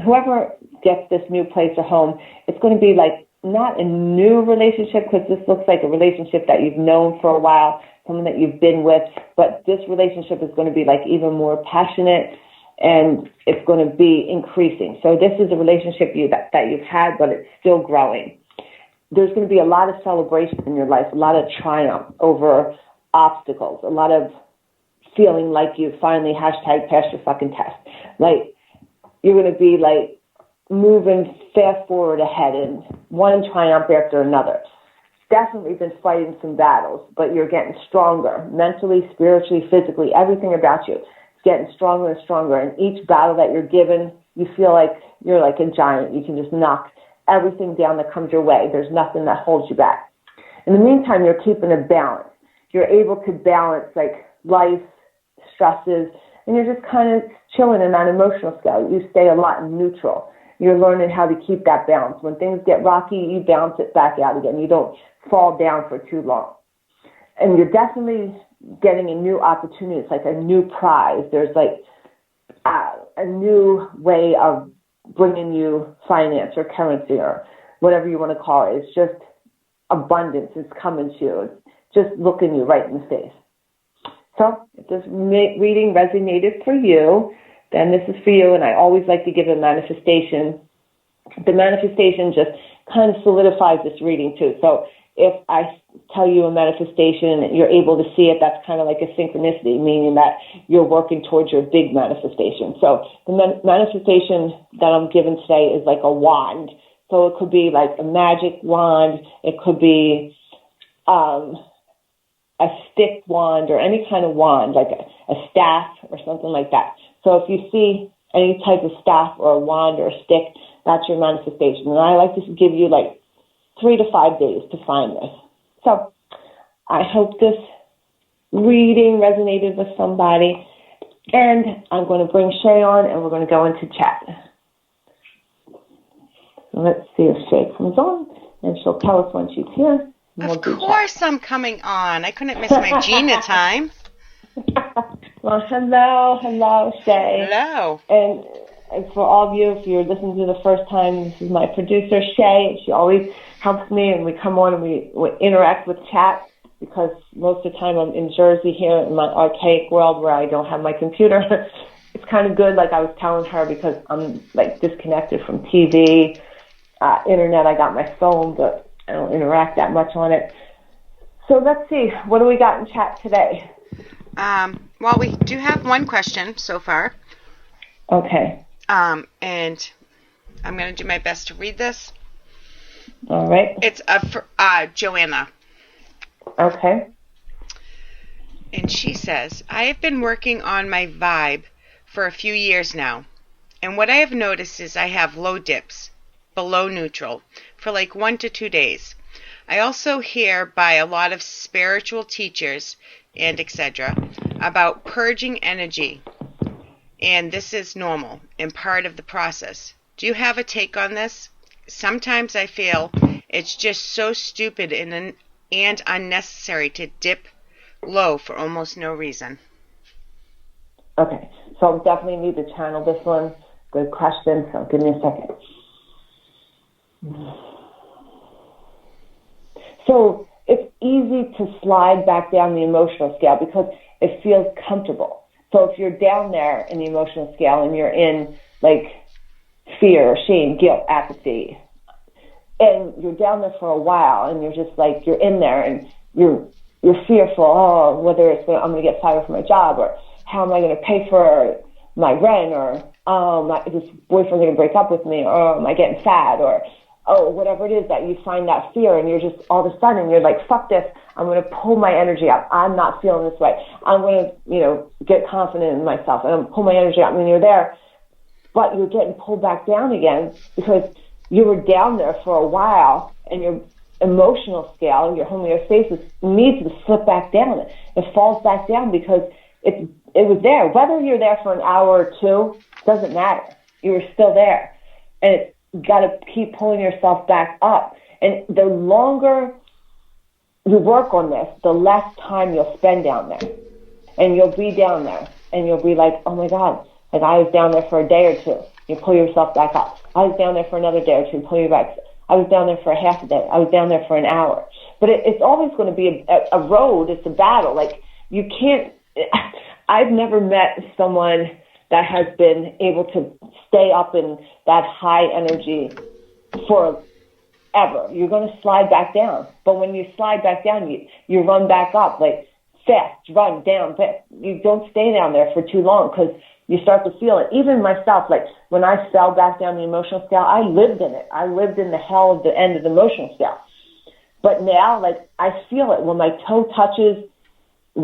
whoever gets this new place or home, it's going to be like not a new relationship, because this looks like a relationship that you've known for a while, someone that you've been with, but this relationship is going to be like even more passionate, and it's going to be increasing. So this is a relationship that you've had, but it's still growing. There's going to be a lot of celebration in your life, a lot of triumph over obstacles, a lot of feeling like you finally # passed your fucking test. Like, you're going to be like moving fast forward ahead in one triumph after another. Definitely been fighting some battles, but you're getting stronger mentally, spiritually, physically. Everything about you is getting stronger and stronger. And each battle that you're given, you feel like you're like a giant. You can just knock everything down that comes your way. There's nothing that holds you back. In the meantime, you're keeping a balance. You're able to balance like life, stresses, and you're just kind of chilling in that emotional scale. You stay a lot in neutral. You're learning how to keep that balance. When things get rocky, you balance it back out again. You don't fall down for too long. And you're definitely getting a new opportunity. It's like a new prize. There's like a new way of bringing you finance or currency or whatever you want to call it. It's just abundance. It's coming to you. It's just looking you right in the face. So if this reading resonated for you, then this is for you. And I always like to give a manifestation. The manifestation just kind of solidifies this reading too. So if I tell you a manifestation and you're able to see it, that's kind of like a synchronicity, meaning that you're working towards your big manifestation. So the manifestation that I'm given today is like a wand. So it could be like a magic wand. It could be a stick wand or any kind of wand, like a staff or something like that. So if you see any type of staff or a wand or a stick, that's your manifestation. And I like to give you like 3 to 5 days to find this. So I hope this reading resonated with somebody. And I'm going to bring Shay on, and we're going to go into chat. So let's see if Shay comes on, and she'll tell us when she's here. Of course I'm coming on. I couldn't miss my Gina time. Well, hello, Shay. Hello. And for all of you, if you're listening to the first time, this is my producer, Shay. She always helps me, and we come on and we interact with chat, because most of the time I'm in Jersey here in my archaic world where I don't have my computer. It's kind of good, like I was telling her, because I'm like disconnected from TV, internet. I got my phone, but I don't interact that much on it. So let's see, what do we got in chat today? Well, we do have one question so far. Okay. And I'm going to do my best to read this. All right. It's for Joanna. Okay. And she says, I have been working on my vibe for a few years now. And what I have noticed is I have low dips, below neutral, for like 1 to 2 days. I also hear by a lot of spiritual teachers and etc. about purging energy. And this is normal and part of the process. Do you have a take on this? Sometimes I feel it's just so stupid and unnecessary to dip low for almost no reason. Okay, so I definitely need to channel this one. Good question, so give me a second. So it's easy to slide back down the emotional scale because it feels comfortable. So if you're down there in the emotional scale and you're in like fear, shame, guilt, apathy, and you're down there for a while and you're just like, you're in there and you're fearful, whether it's I'm going to get fired from my job, or how am I going to pay for my rent, or this boyfriend's going to break up with me, or am I getting fat, or whatever it is that you find that fear, and you're just all of a sudden you're like, fuck this, I'm going to pull my energy up. I'm not feeling this way. I'm going to, get confident in myself, and I'm pull my energy up, and you're there, but you're getting pulled back down again because you were down there for a while, and your emotional scale, your homeostasis needs to slip back down. It falls back down because it was there. Whether you're there for an hour or two, doesn't matter. You were still there. And you got to keep pulling yourself back up. And the longer you work on this, the less time you'll spend down there. And you'll be down there. And you'll be like, oh, my God, like I was down there for a day or two. You pull yourself back up. I was down there for another day or two. Pull you back. I was down there for a half a day. I was down there for an hour. But it's always going to be a road. It's a battle. Like, you can't... I've never met someone that has been able to stay up in that high energy forever. You're going to slide back down. But when you slide back down, you run back up, like fast, run down. But you don't stay down there for too long because you start to feel it. Even myself, like when I fell back down the emotional scale, I lived in it. I lived in the hell of the end of the emotional scale. But now, like, I feel it when my toe touches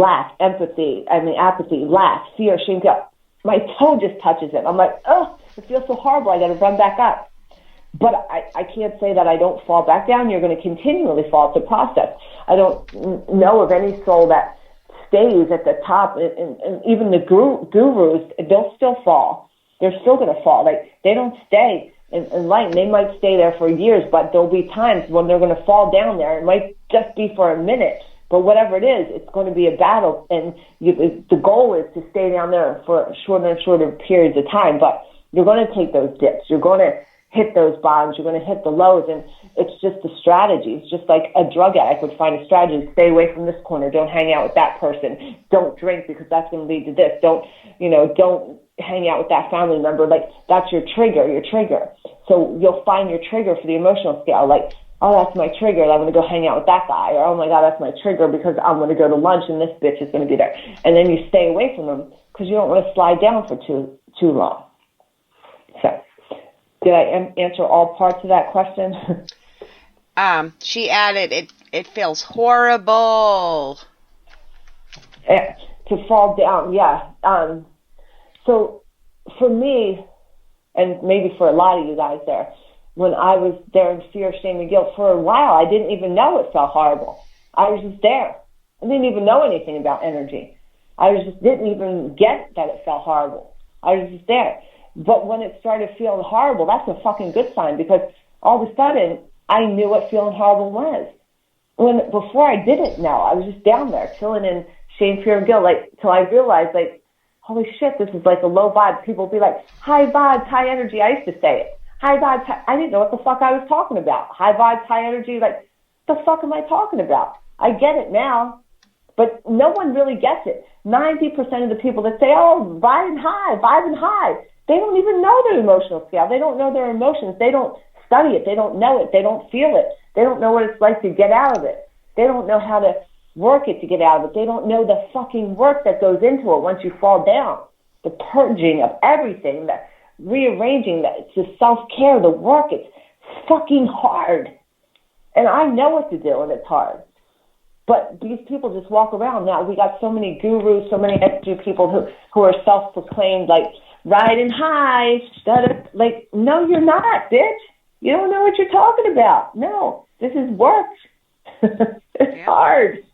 apathy, lack, fear, shame, guilt. My toe just touches it. I'm like, oh, it feels so horrible. I got to run back up. But I can't say that I don't fall back down. You're going to continually fall. It's a process. I don't know of any soul that stays at the top. And even the gurus, they'll still fall. They're still going to fall. Like, they don't stay in light. They might stay there for years, but there'll be times when they're going to fall down there. It might just be for a minute. But whatever it is, it's going to be a battle, and the goal is to stay down there for shorter and shorter periods of time. But you're going to take those dips. You're going to hit those bottoms. You're going to hit the lows, and it's just a strategy. It's just like a drug addict would find a strategy. Stay away from this corner. Don't hang out with that person. Don't drink because that's going to lead to this. Don't hang out with that family member. Like, that's your trigger. So you'll find your trigger for the emotional scale. Like, oh, that's my trigger. I'm going to go hang out with that guy. Or, oh, my God, that's my trigger because I'm going to go to lunch and this bitch is going to be there. And then you stay away from them because you don't want to slide down for too long. So, did I answer all parts of that question? She added, it feels horrible. Yeah, to fall down, yeah. So, for me, and maybe for a lot of you guys there, when I was there in fear, shame, and guilt, for a while, I didn't even know it felt horrible. I was just there. I didn't even know anything about energy. Didn't even get that it felt horrible. I was just there. But when it started feeling horrible, that's a fucking good sign because all of a sudden, I knew what feeling horrible was. Before I didn't know, I was just down there, chilling in shame, fear, and guilt, like, till I realized, like, holy shit, this is like a low vibe. People would be like, high vibes, high energy. I used to say it. High vibes, I didn't know what the fuck I was talking about. High vibes, high energy, like, the fuck am I talking about? I get it now, but no one really gets it. 90% of the people that say, oh, vibing high, they don't even know their emotional scale. They don't know their emotions. They don't study it. They don't know it. They don't feel it. They don't know what it's like to get out of it. They don't know how to work it to get out of it. They don't know the fucking work that goes into it once you fall down. The purging of everything, the rearranging, it's the self-care, the work. It's fucking hard. And I know what to do, and it's hard. But these people just walk around now. We got so many gurus, so many energy people who are self-proclaimed, like, riding high. Like, no, you're not, bitch. You don't know what you're talking about. No, this is work. It's hard.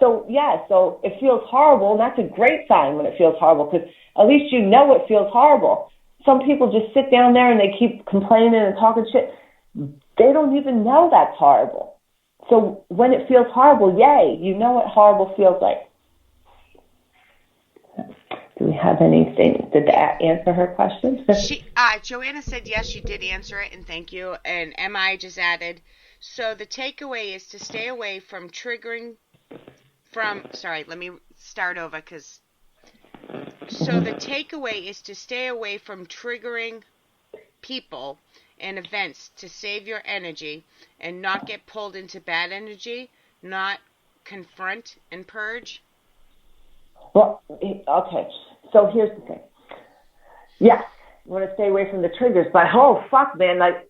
So it feels horrible, and that's a great sign when it feels horrible, because at least you know it feels horrible. Some people just sit down there and they keep complaining and talking shit. They don't even know that's horrible. So when it feels horrible, yay, you know what horrible feels like. Do we have anything? Did that answer her question? Joanna said yes, you did answer it, and thank you. And MI just added, so the takeaway is to stay away from let me start over, so the takeaway is to stay away from triggering people and events to save your energy and not get pulled into bad energy, not confront and purge. Well, okay. So here's the thing. Yes, you want to stay away from the triggers. But, oh, fuck, man, like,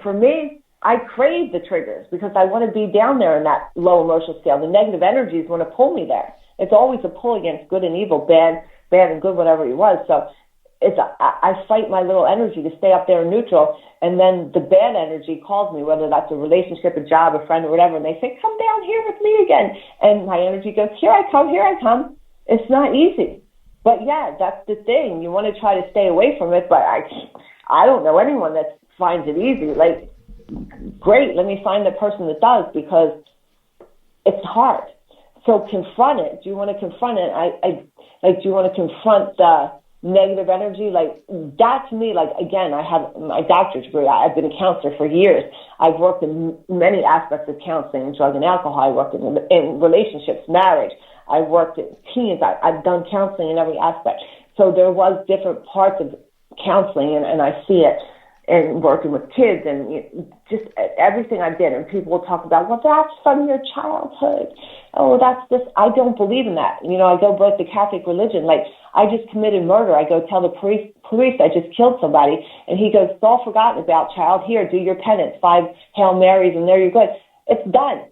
for me, I crave the triggers because I want to be down there in that low emotional scale. The negative energies want to pull me there. It's always a pull against good and evil, bad and good, whatever it was. So I fight my little energy to stay up there in neutral, and then the bad energy calls me, whether that's a relationship, a job, a friend, or whatever, and they say, come down here with me again. And my energy goes, here I come. It's not easy. But, yeah, that's the thing. You want to try to stay away from it, but I don't know anyone that finds it easy. Like, great, let me find the person that does, because it's hard. So confront it. Do you want to confront it? Do you want to confront the negative energy? Like, that to me, like, again, I have my doctorate degree. I've been a counselor for years. I've worked in many aspects of counseling, drug and alcohol. I worked in relationships, marriage. I've worked in teens. I've done counseling in every aspect. So there was different parts of counseling, and I see it and working with kids and just everything I did. And people will talk about, well, that's from your childhood. Oh, that's this. I don't believe in that. I go with the Catholic religion. Like, I just committed murder. I go tell the police I just killed somebody. And he goes, it's all forgotten about, child. Here, do your penance. 5 Hail Marys, and there you're good. It's done.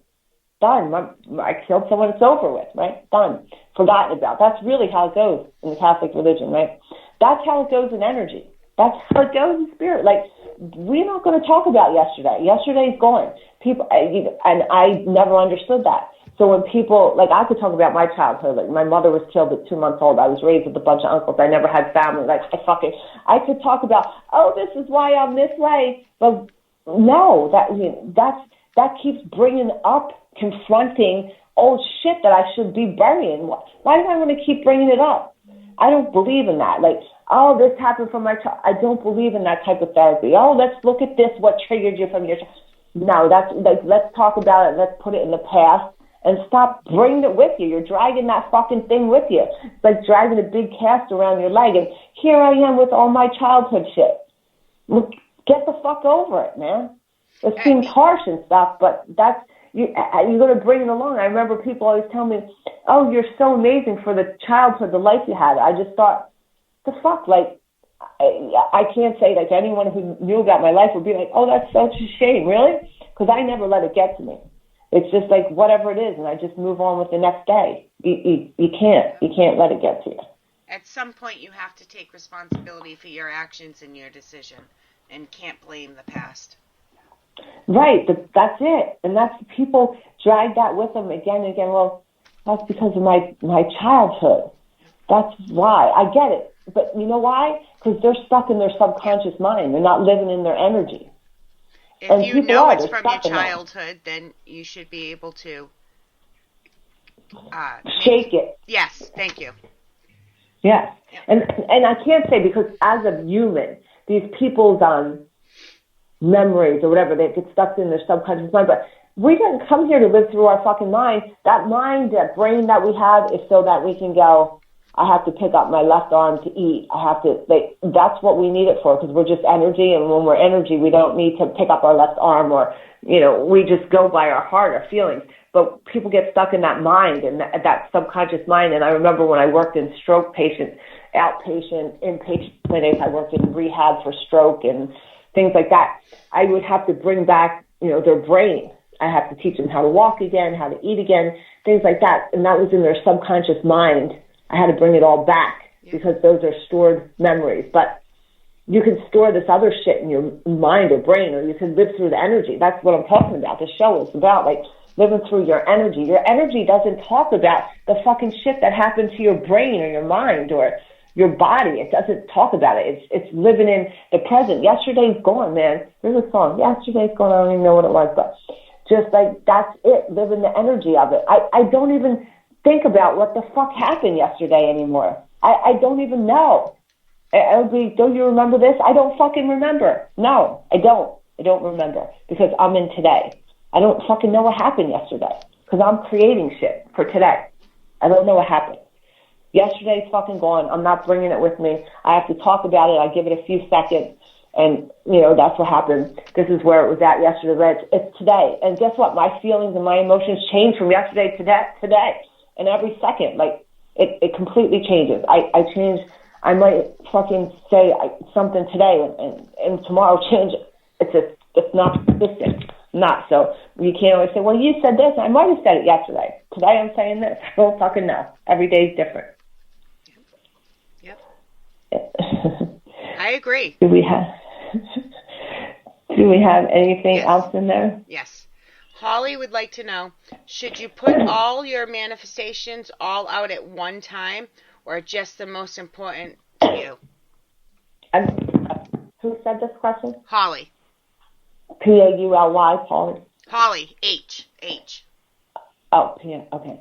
Done. I killed someone. It's over with, right? Done. Forgotten about. That's really how it goes in the Catholic religion, right? That's how it goes in energy. That's how it goes in spirit. Like, we're not going to talk about yesterday. Yesterday's gone. People, and I never understood that. So when people, like, I could talk about my childhood. Like, my mother was killed at 2 months old. I was raised with a bunch of uncles. I never had family. Like, I could talk about, oh, this is why I'm this way. But no, that keeps bringing up, confronting old shit that I should be burying. Why do I want to keep bringing it up? I don't believe in that. Like, oh, this happened from my child. I don't believe in that type of therapy. Oh, let's look at this, what triggered you from your child. No, that's like, let's talk about it. Let's put it in the past and stop bringing it with you. You're dragging that fucking thing with you. It's like dragging a big cast around your leg. And here I am with all my childhood shit. Get the fuck over it, man. It seems harsh and stuff, but that's, you're going to bring it along. I remember people always tell me, oh, you're so amazing for the childhood, the life you had. I just thought, the fuck, like, I can't say, like, anyone who knew about my life would be like, oh, that's such a shame, really? Because I never let it get to me. It's just like, whatever it is, and I just move on with the next day. You can't let it get to you. At some point, you have to take responsibility for your actions and your decision, and can't blame the past. Right, that's it. And that's, people drag that with them again and again. Well, that's because of my childhood. That's why. I get it. But you know why? Because they're stuck in their subconscious mind. They're not living in their energy. If you know it's from your childhood, then you should be able to shake it. Yes, thank you. Yes. And I can't say, because as a human, these people's memories or whatever, they get stuck in their subconscious mind. But we didn't come here to live through our fucking mind. That mind, that brain that we have, is so that we can go, I have to pick up my left arm to eat. I have to, that's what we need it for, because we're just energy, and when we're energy, we don't need to pick up our left arm, or, we just go by our heart, our feelings. But people get stuck in that mind, and that subconscious mind. And I remember when I worked in stroke patients, outpatient, inpatient clinics, I worked in rehab for stroke and things like that. I would have to bring back, their brain. I have to teach them how to walk again, how to eat again, things like that. And that was in their subconscious mind. I had to bring it all back, because those are stored memories. But you can store this other shit in your mind or brain, or you can live through the energy. That's what I'm talking about. The show is about, like, living through your energy. Your energy doesn't talk about the fucking shit that happened to your brain or your mind or your body. It doesn't talk about it. It's living in the present. Yesterday's gone, man. There's a song, Yesterday's gone. I don't even know what it was, but just like, that's it. Live in the energy of it. I don't even think about what the fuck happened yesterday anymore. I don't even know. I'll be, don't you remember this? I don't fucking remember. No, I don't. I don't remember, because I'm in today. I don't fucking know what happened yesterday, because I'm creating shit for today. I don't know what happened. Yesterday's fucking gone. I'm not bringing it with me. I have to talk about it. I give it a few seconds, and, that's what happened. This is where it was at yesterday. It's today. And guess what? My feelings and my emotions change from yesterday to today. And every second, like, it completely changes. I change. I might fucking say something today and tomorrow change it. It's not consistent. Not. So you can't always say, well, you said this. I might have said it yesterday. Today I'm saying this. I don't fucking know. Every day is different. Yep. I agree. Do we have anything else in there? Yes. Holly would like to know, should you put all your manifestations all out at one time, or just the most important to you? Who said this question? Holly. P-A-U-L-Y, Holly? Holly, H. Oh, P-A, okay.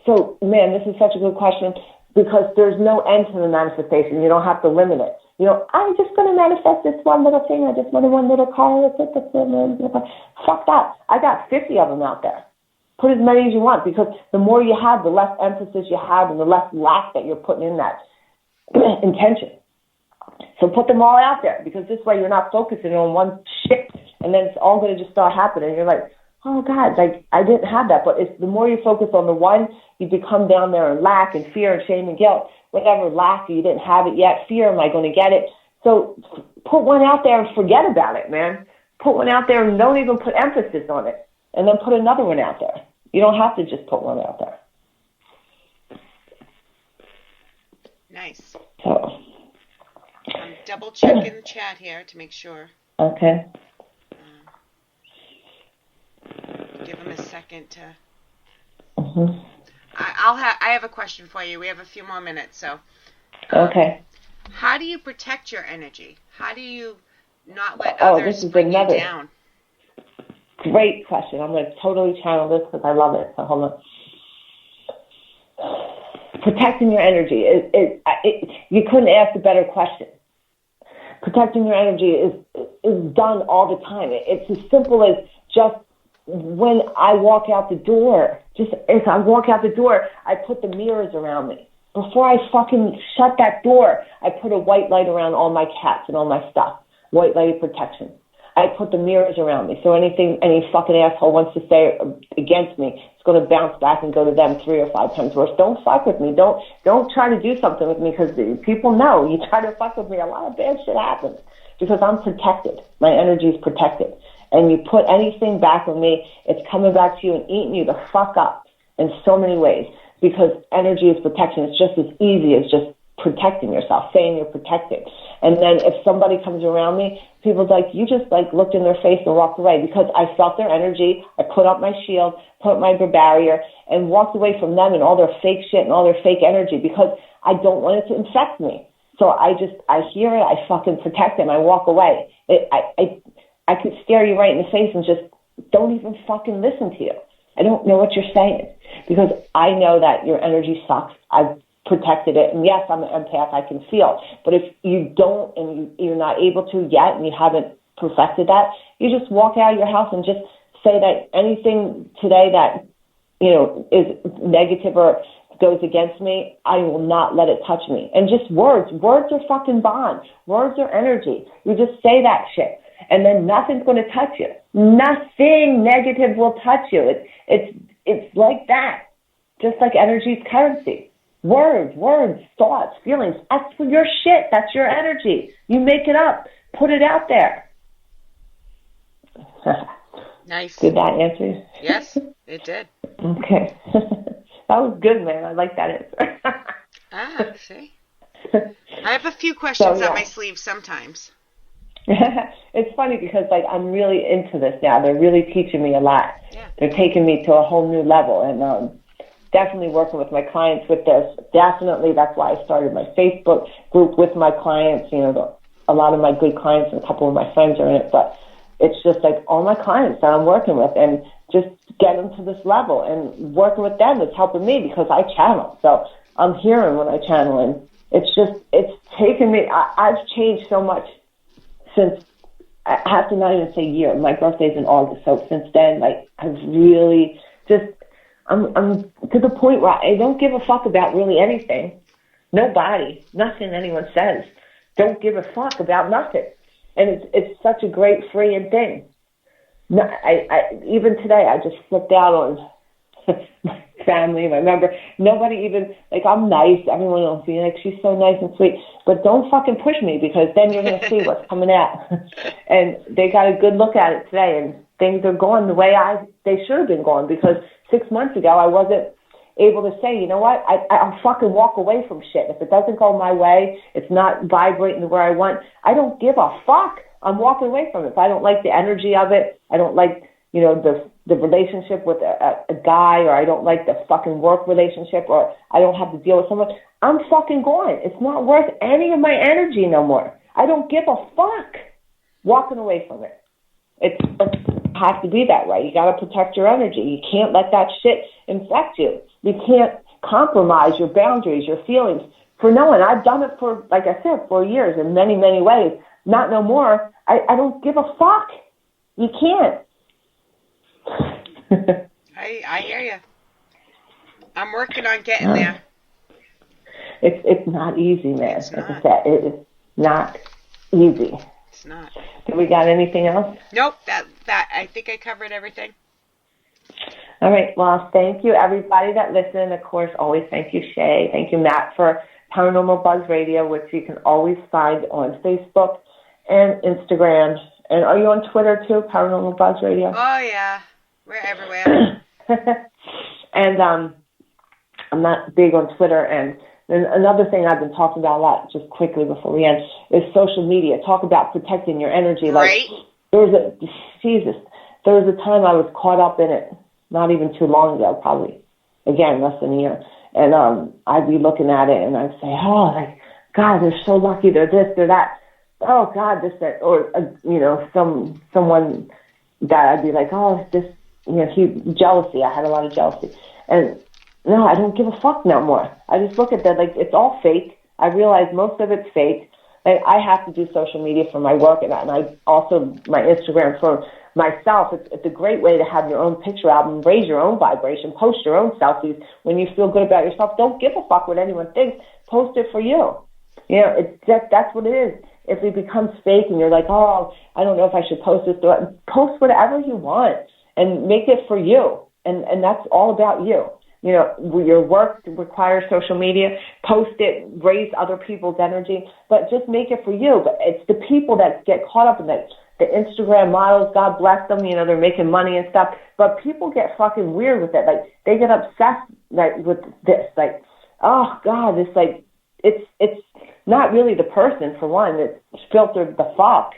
So, man, this is such a good question because there's no end to the manifestation. You don't have to limit it. I'm just going to manifest this one little thing. I just wanted one little car. Fuck that. I got 50 of them out there. Put as many as you want because the more you have, the less emphasis you have and the less lack that you're putting in that intention. So put them all out there because this way you're not focusing on one shit and then it's all going to just start happening. You're like, oh, God, like I didn't have that. But the more you focus on the one, you become down there in lack and fear and shame and guilt. Whatever lack, you didn't have it yet. Fear, am I going to get it? So put one out there and forget about it, man. Put one out there and don't even put emphasis on it. And then put another one out there. You don't have to just put one out there. Nice. So I'm double checking the chat here to make sure. Okay. Give him a second to... Mm-hmm. I have a question for you. We have a few more minutes, so... Okay. How do you protect your energy? How do you not let others bring you down? Great question. I'm going to totally channel this because I love it. So hold on. Protecting your energy. You couldn't ask a better question. Protecting your energy is done all the time. It's as simple as just when I walk out the door, just as I walk out the door, I put the mirrors around me. Before I fucking shut that door, I put a white light around all my cats and all my stuff. White light of protection. I put the mirrors around me. So anything any fucking asshole wants to say against me, it's going to bounce back and go to them 3 or 5 times worse. Don't fuck with me. Don't try to do something with me because people know you try to fuck with me. A lot of bad shit happens because I'm protected. My energy is protected. And you put anything back on me, it's coming back to you and eating you the fuck up in so many ways because energy is protection. It's just as easy as just protecting yourself, saying you're protected. And then if somebody comes around me, people's like, you just like looked in their face and walked away because I felt their energy. I put up my shield, put up my barrier, and walked away from them and all their fake shit and all their fake energy because I don't want it to infect me. So I hear it, I fucking protect them, I walk away. I could stare you right in the face and just don't even fucking listen to you. I don't know what you're saying because I know that your energy sucks. I've protected it. And yes, I'm an empath. I can feel. But if you don't and you're not able to yet and you haven't perfected that, you just walk out of your house and just say that anything today that, is negative or goes against me, I will not let it touch me. And just words. Words are fucking bond. Words are energy. You just say that shit. And then nothing's going to touch you. Nothing negative will touch you. It's like that. Just like energy is currency. Words, thoughts, feelings. That's your shit. That's your energy. You make it up. Put it out there. Nice. Did that answer you? Yes, it did. Okay. That was good, man. I like that answer. See? I have a few questions up my sleeve sometimes. It's funny because I'm really into this now. They're really teaching me a lot. Yeah. They're taking me to a whole new level and definitely working with my clients with this. Definitely that's why I started my Facebook group with my clients. A lot of my good clients and a couple of my friends are in it, but it's just like all my clients that I'm working with and just get them to this level and working with them is helping me because I channel. So I'm hearing when I channel and it's taken me, I've changed so much since, I have to not even say year. My birthday's in August, so since then, I've really just, I'm to the point where I don't give a fuck about really anything. Nobody, nothing anyone says. Don't give a fuck about nothing. And it's such a great freeing thing. No, I even today, I just flipped out on my family, my member, nobody even, like, I'm nice. Everyone will be like, she's so nice and sweet. But don't fucking push me, because then you're going to see what's coming out. And they got a good look at it today, and things are going the way they should have been going, because 6 months ago I wasn't able to say, you know what, I'll fucking walk away from shit. If it doesn't go my way, it's not vibrating where I want, I don't give a fuck. I'm walking away from it. If I don't like the energy of it, I don't like, the relationship with a guy, or I don't like the fucking work relationship, or I don't have to deal with someone, I'm fucking going. It's not worth any of my energy no more. I don't give a fuck. Walking away from it. It has to be that way. You got to protect your energy. You can't let that shit infect you. You can't compromise your boundaries, your feelings for no one. I've done it for, like I said, 4 years in many, many ways. Not no more. I don't give a fuck. You can't. I hear you. I'm working on getting there. It's not easy, man. It's not. Like I said, it's not easy. It's not. Do we got anything else? Nope. That I think I covered everything. All right. Well, thank you, everybody that listened. Of course, always thank you, Shay. Thank you, Matt, for Paranormal Buzz Radio, which you can always find on Facebook and Instagram. And are you on Twitter, too, Paranormal Buzz Radio? Oh, yeah. We're everywhere. And I'm not big on Twitter. And then another thing I've been talking about a lot, just quickly before we end, is social media. Talk about protecting your energy. Right. Like, there was a time I was caught up in it, not even too long ago, probably, again, less than a year. And I'd be looking at it, and I'd say, oh, like, God, they're so lucky, they're this, they're that. Oh, God, this, that. Or, someone that I'd be like, oh, this, jealousy. I had a lot of jealousy. And no, I don't give a fuck no more. I just look at that like it's all fake. I realize most of it's fake. Like, I have to do social media for my work, and I also my Instagram for myself. It's a great way to have your own picture album, raise your own vibration, post your own selfies when you feel good about yourself. Don't give a fuck what anyone thinks. Post it for you. That's what it is. If it becomes fake and you're like, oh, I don't know if I should post this, post whatever you want and make it for you. And that's all about you. Your work requires social media. Post it, raise other people's energy, but just make it for you. But it's the people that get caught up in that. The Instagram models, God bless them, they're making money and stuff. But people get fucking weird with it. Like, they get obsessed with this. Like, oh, God, it's like, it's not really the person, for one. It's filtered the fuck.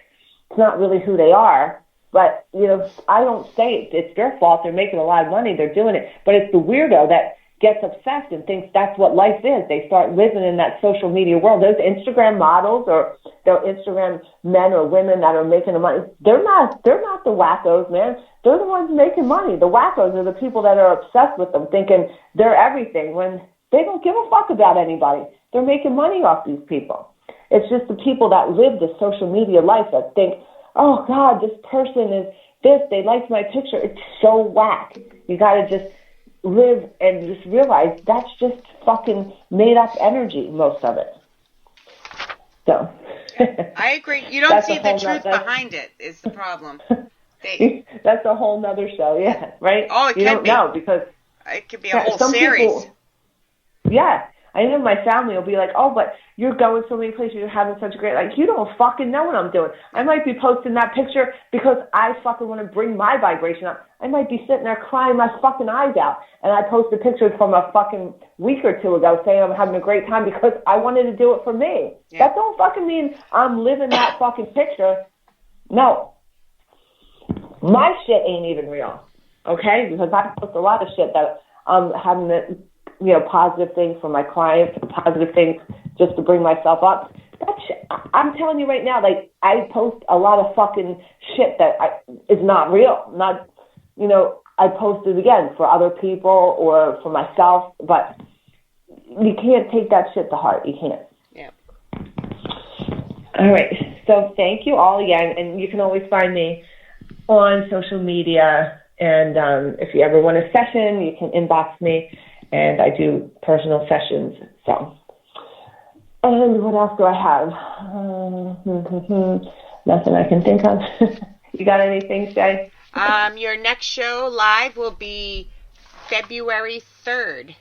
It's not really who they are. But, I don't say it's their fault. They're making a lot of money. They're doing it. But it's the weirdo that gets obsessed and thinks that's what life is. They start living in that social media world. Those Instagram models or the Instagram men or women that are making the money, they're not the wackos, man. They're the ones making money. The wackos are the people that are obsessed with them, thinking they're everything when they don't give a fuck about anybody. They're making money off these people. It's just the people that live the social media life that think, oh, God, this person is this. They liked my picture. It's so whack. You got to just live and just realize that's just fucking made-up energy, most of it. So. I agree. You don't see the truth behind it is the problem. That's a whole nother show, yeah, right? Oh, it you can don't be. know because it could be a whole series. Yeah. I know my family will be like, oh, but you're going so many places, you're having such a great, like, you don't fucking know what I'm doing. I might be posting that picture because I fucking want to bring my vibration up. I might be sitting there crying my fucking eyes out, and I post a picture from a fucking week or two ago saying I'm having a great time because I wanted to do it for me. Yeah. That don't fucking mean I'm living that fucking picture. No. My shit ain't even real, okay? Because I post a lot of shit that I'm having the positive things for my clients, positive things just to bring myself up. I'm telling you right now, like, I post a lot of fucking shit that is not real. Not, I post it again for other people or for myself, but you can't take that shit to heart. You can't. Yeah. All right. So thank you all again, and you can always find me on social media. And if you ever want a session, you can inbox me. And I do personal sessions. So, and what else do I have? Nothing I can think of. You got anything, Shay? Your next show live will be February 3rd.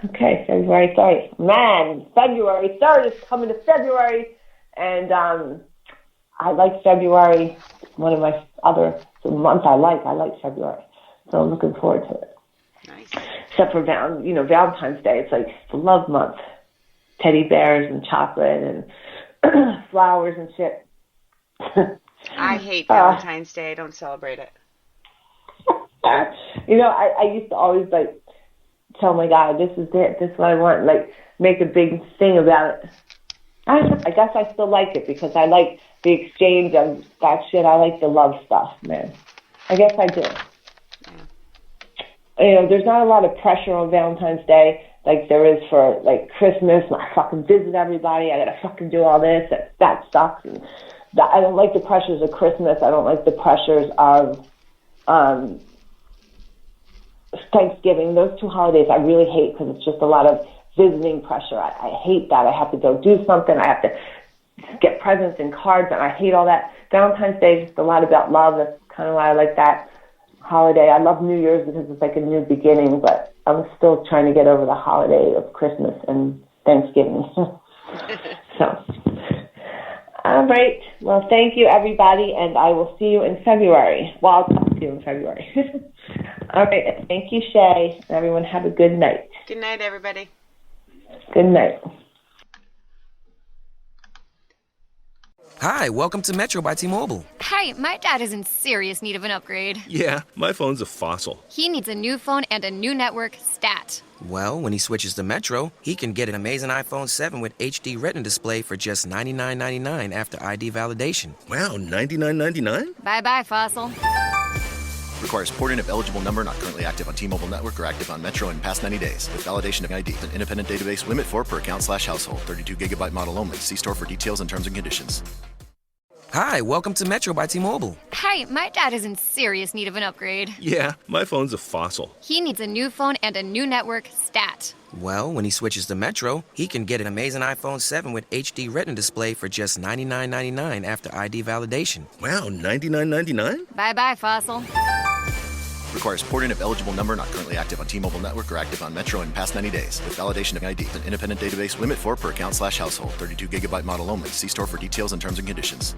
Okay, February 3rd. Man, February 3rd is coming to February. And I like February. One of my other months I like February. So I'm looking forward to it. Nice. Except for Valentine's Day. It's like the love month. Teddy bears and chocolate and flowers and shit. I hate Valentine's Day. I don't celebrate it. I used to always tell my guy, this is it, this is what I want, make a big thing about it. I guess I still like it because I like the exchange of that shit. I like the love stuff, man. I guess I do. Yeah. There's not a lot of pressure on Valentine's Day like there is for Christmas. I fucking visit everybody. I gotta fucking do all this. That sucks. And I don't like the pressures of Christmas. I don't like the pressures of Thanksgiving. Those two holidays I really hate because it's just a lot of visiting pressure. I hate that. I have to go do something. I have to get presents and cards, and I hate all that. Valentine's Day is just a lot about love. That's kind of why I like that holiday. I love New Year's because it's like a new beginning, but I'm still trying to get over the holiday of Christmas and Thanksgiving. So, all right. Well, thank you, everybody, and I will see you in February. Well, I'll talk to you in February. All right. Thank you, Shay. Everyone have a good night. Good night, everybody. Good night. Hi, welcome to Metro by T-Mobile. Hi, my dad is in serious need of an upgrade. Yeah, my phone's a fossil. He needs a new phone and a new network stat. Well, when he switches to Metro, he can get an amazing iPhone 7 with HD Retina display for just $99.99 after ID validation. Wow, $99.99? Bye-bye, Fossil. Requires porting of eligible number not currently active on T-Mobile network or active on Metro in past 90 days. With validation of ID. An independent database limit 4 per account/household. 32 gigabyte model only. See store for details and terms and conditions. Hi, welcome to Metro by T-Mobile. Hi, my dad is in serious need of an upgrade. Yeah, my phone's a fossil. He needs a new phone and a new network stat. Well, when he switches to Metro, he can get an amazing iPhone 7 with HD Retina display for just $99.99 after ID validation. Wow, $99.99? Bye-bye, Fossil. Requires porting of eligible number not currently active on T-Mobile network or active on Metro in past 90 days. With validation of ID. An independent database limit 4 per account/household. 32 gigabyte model only. See store for details and terms and conditions.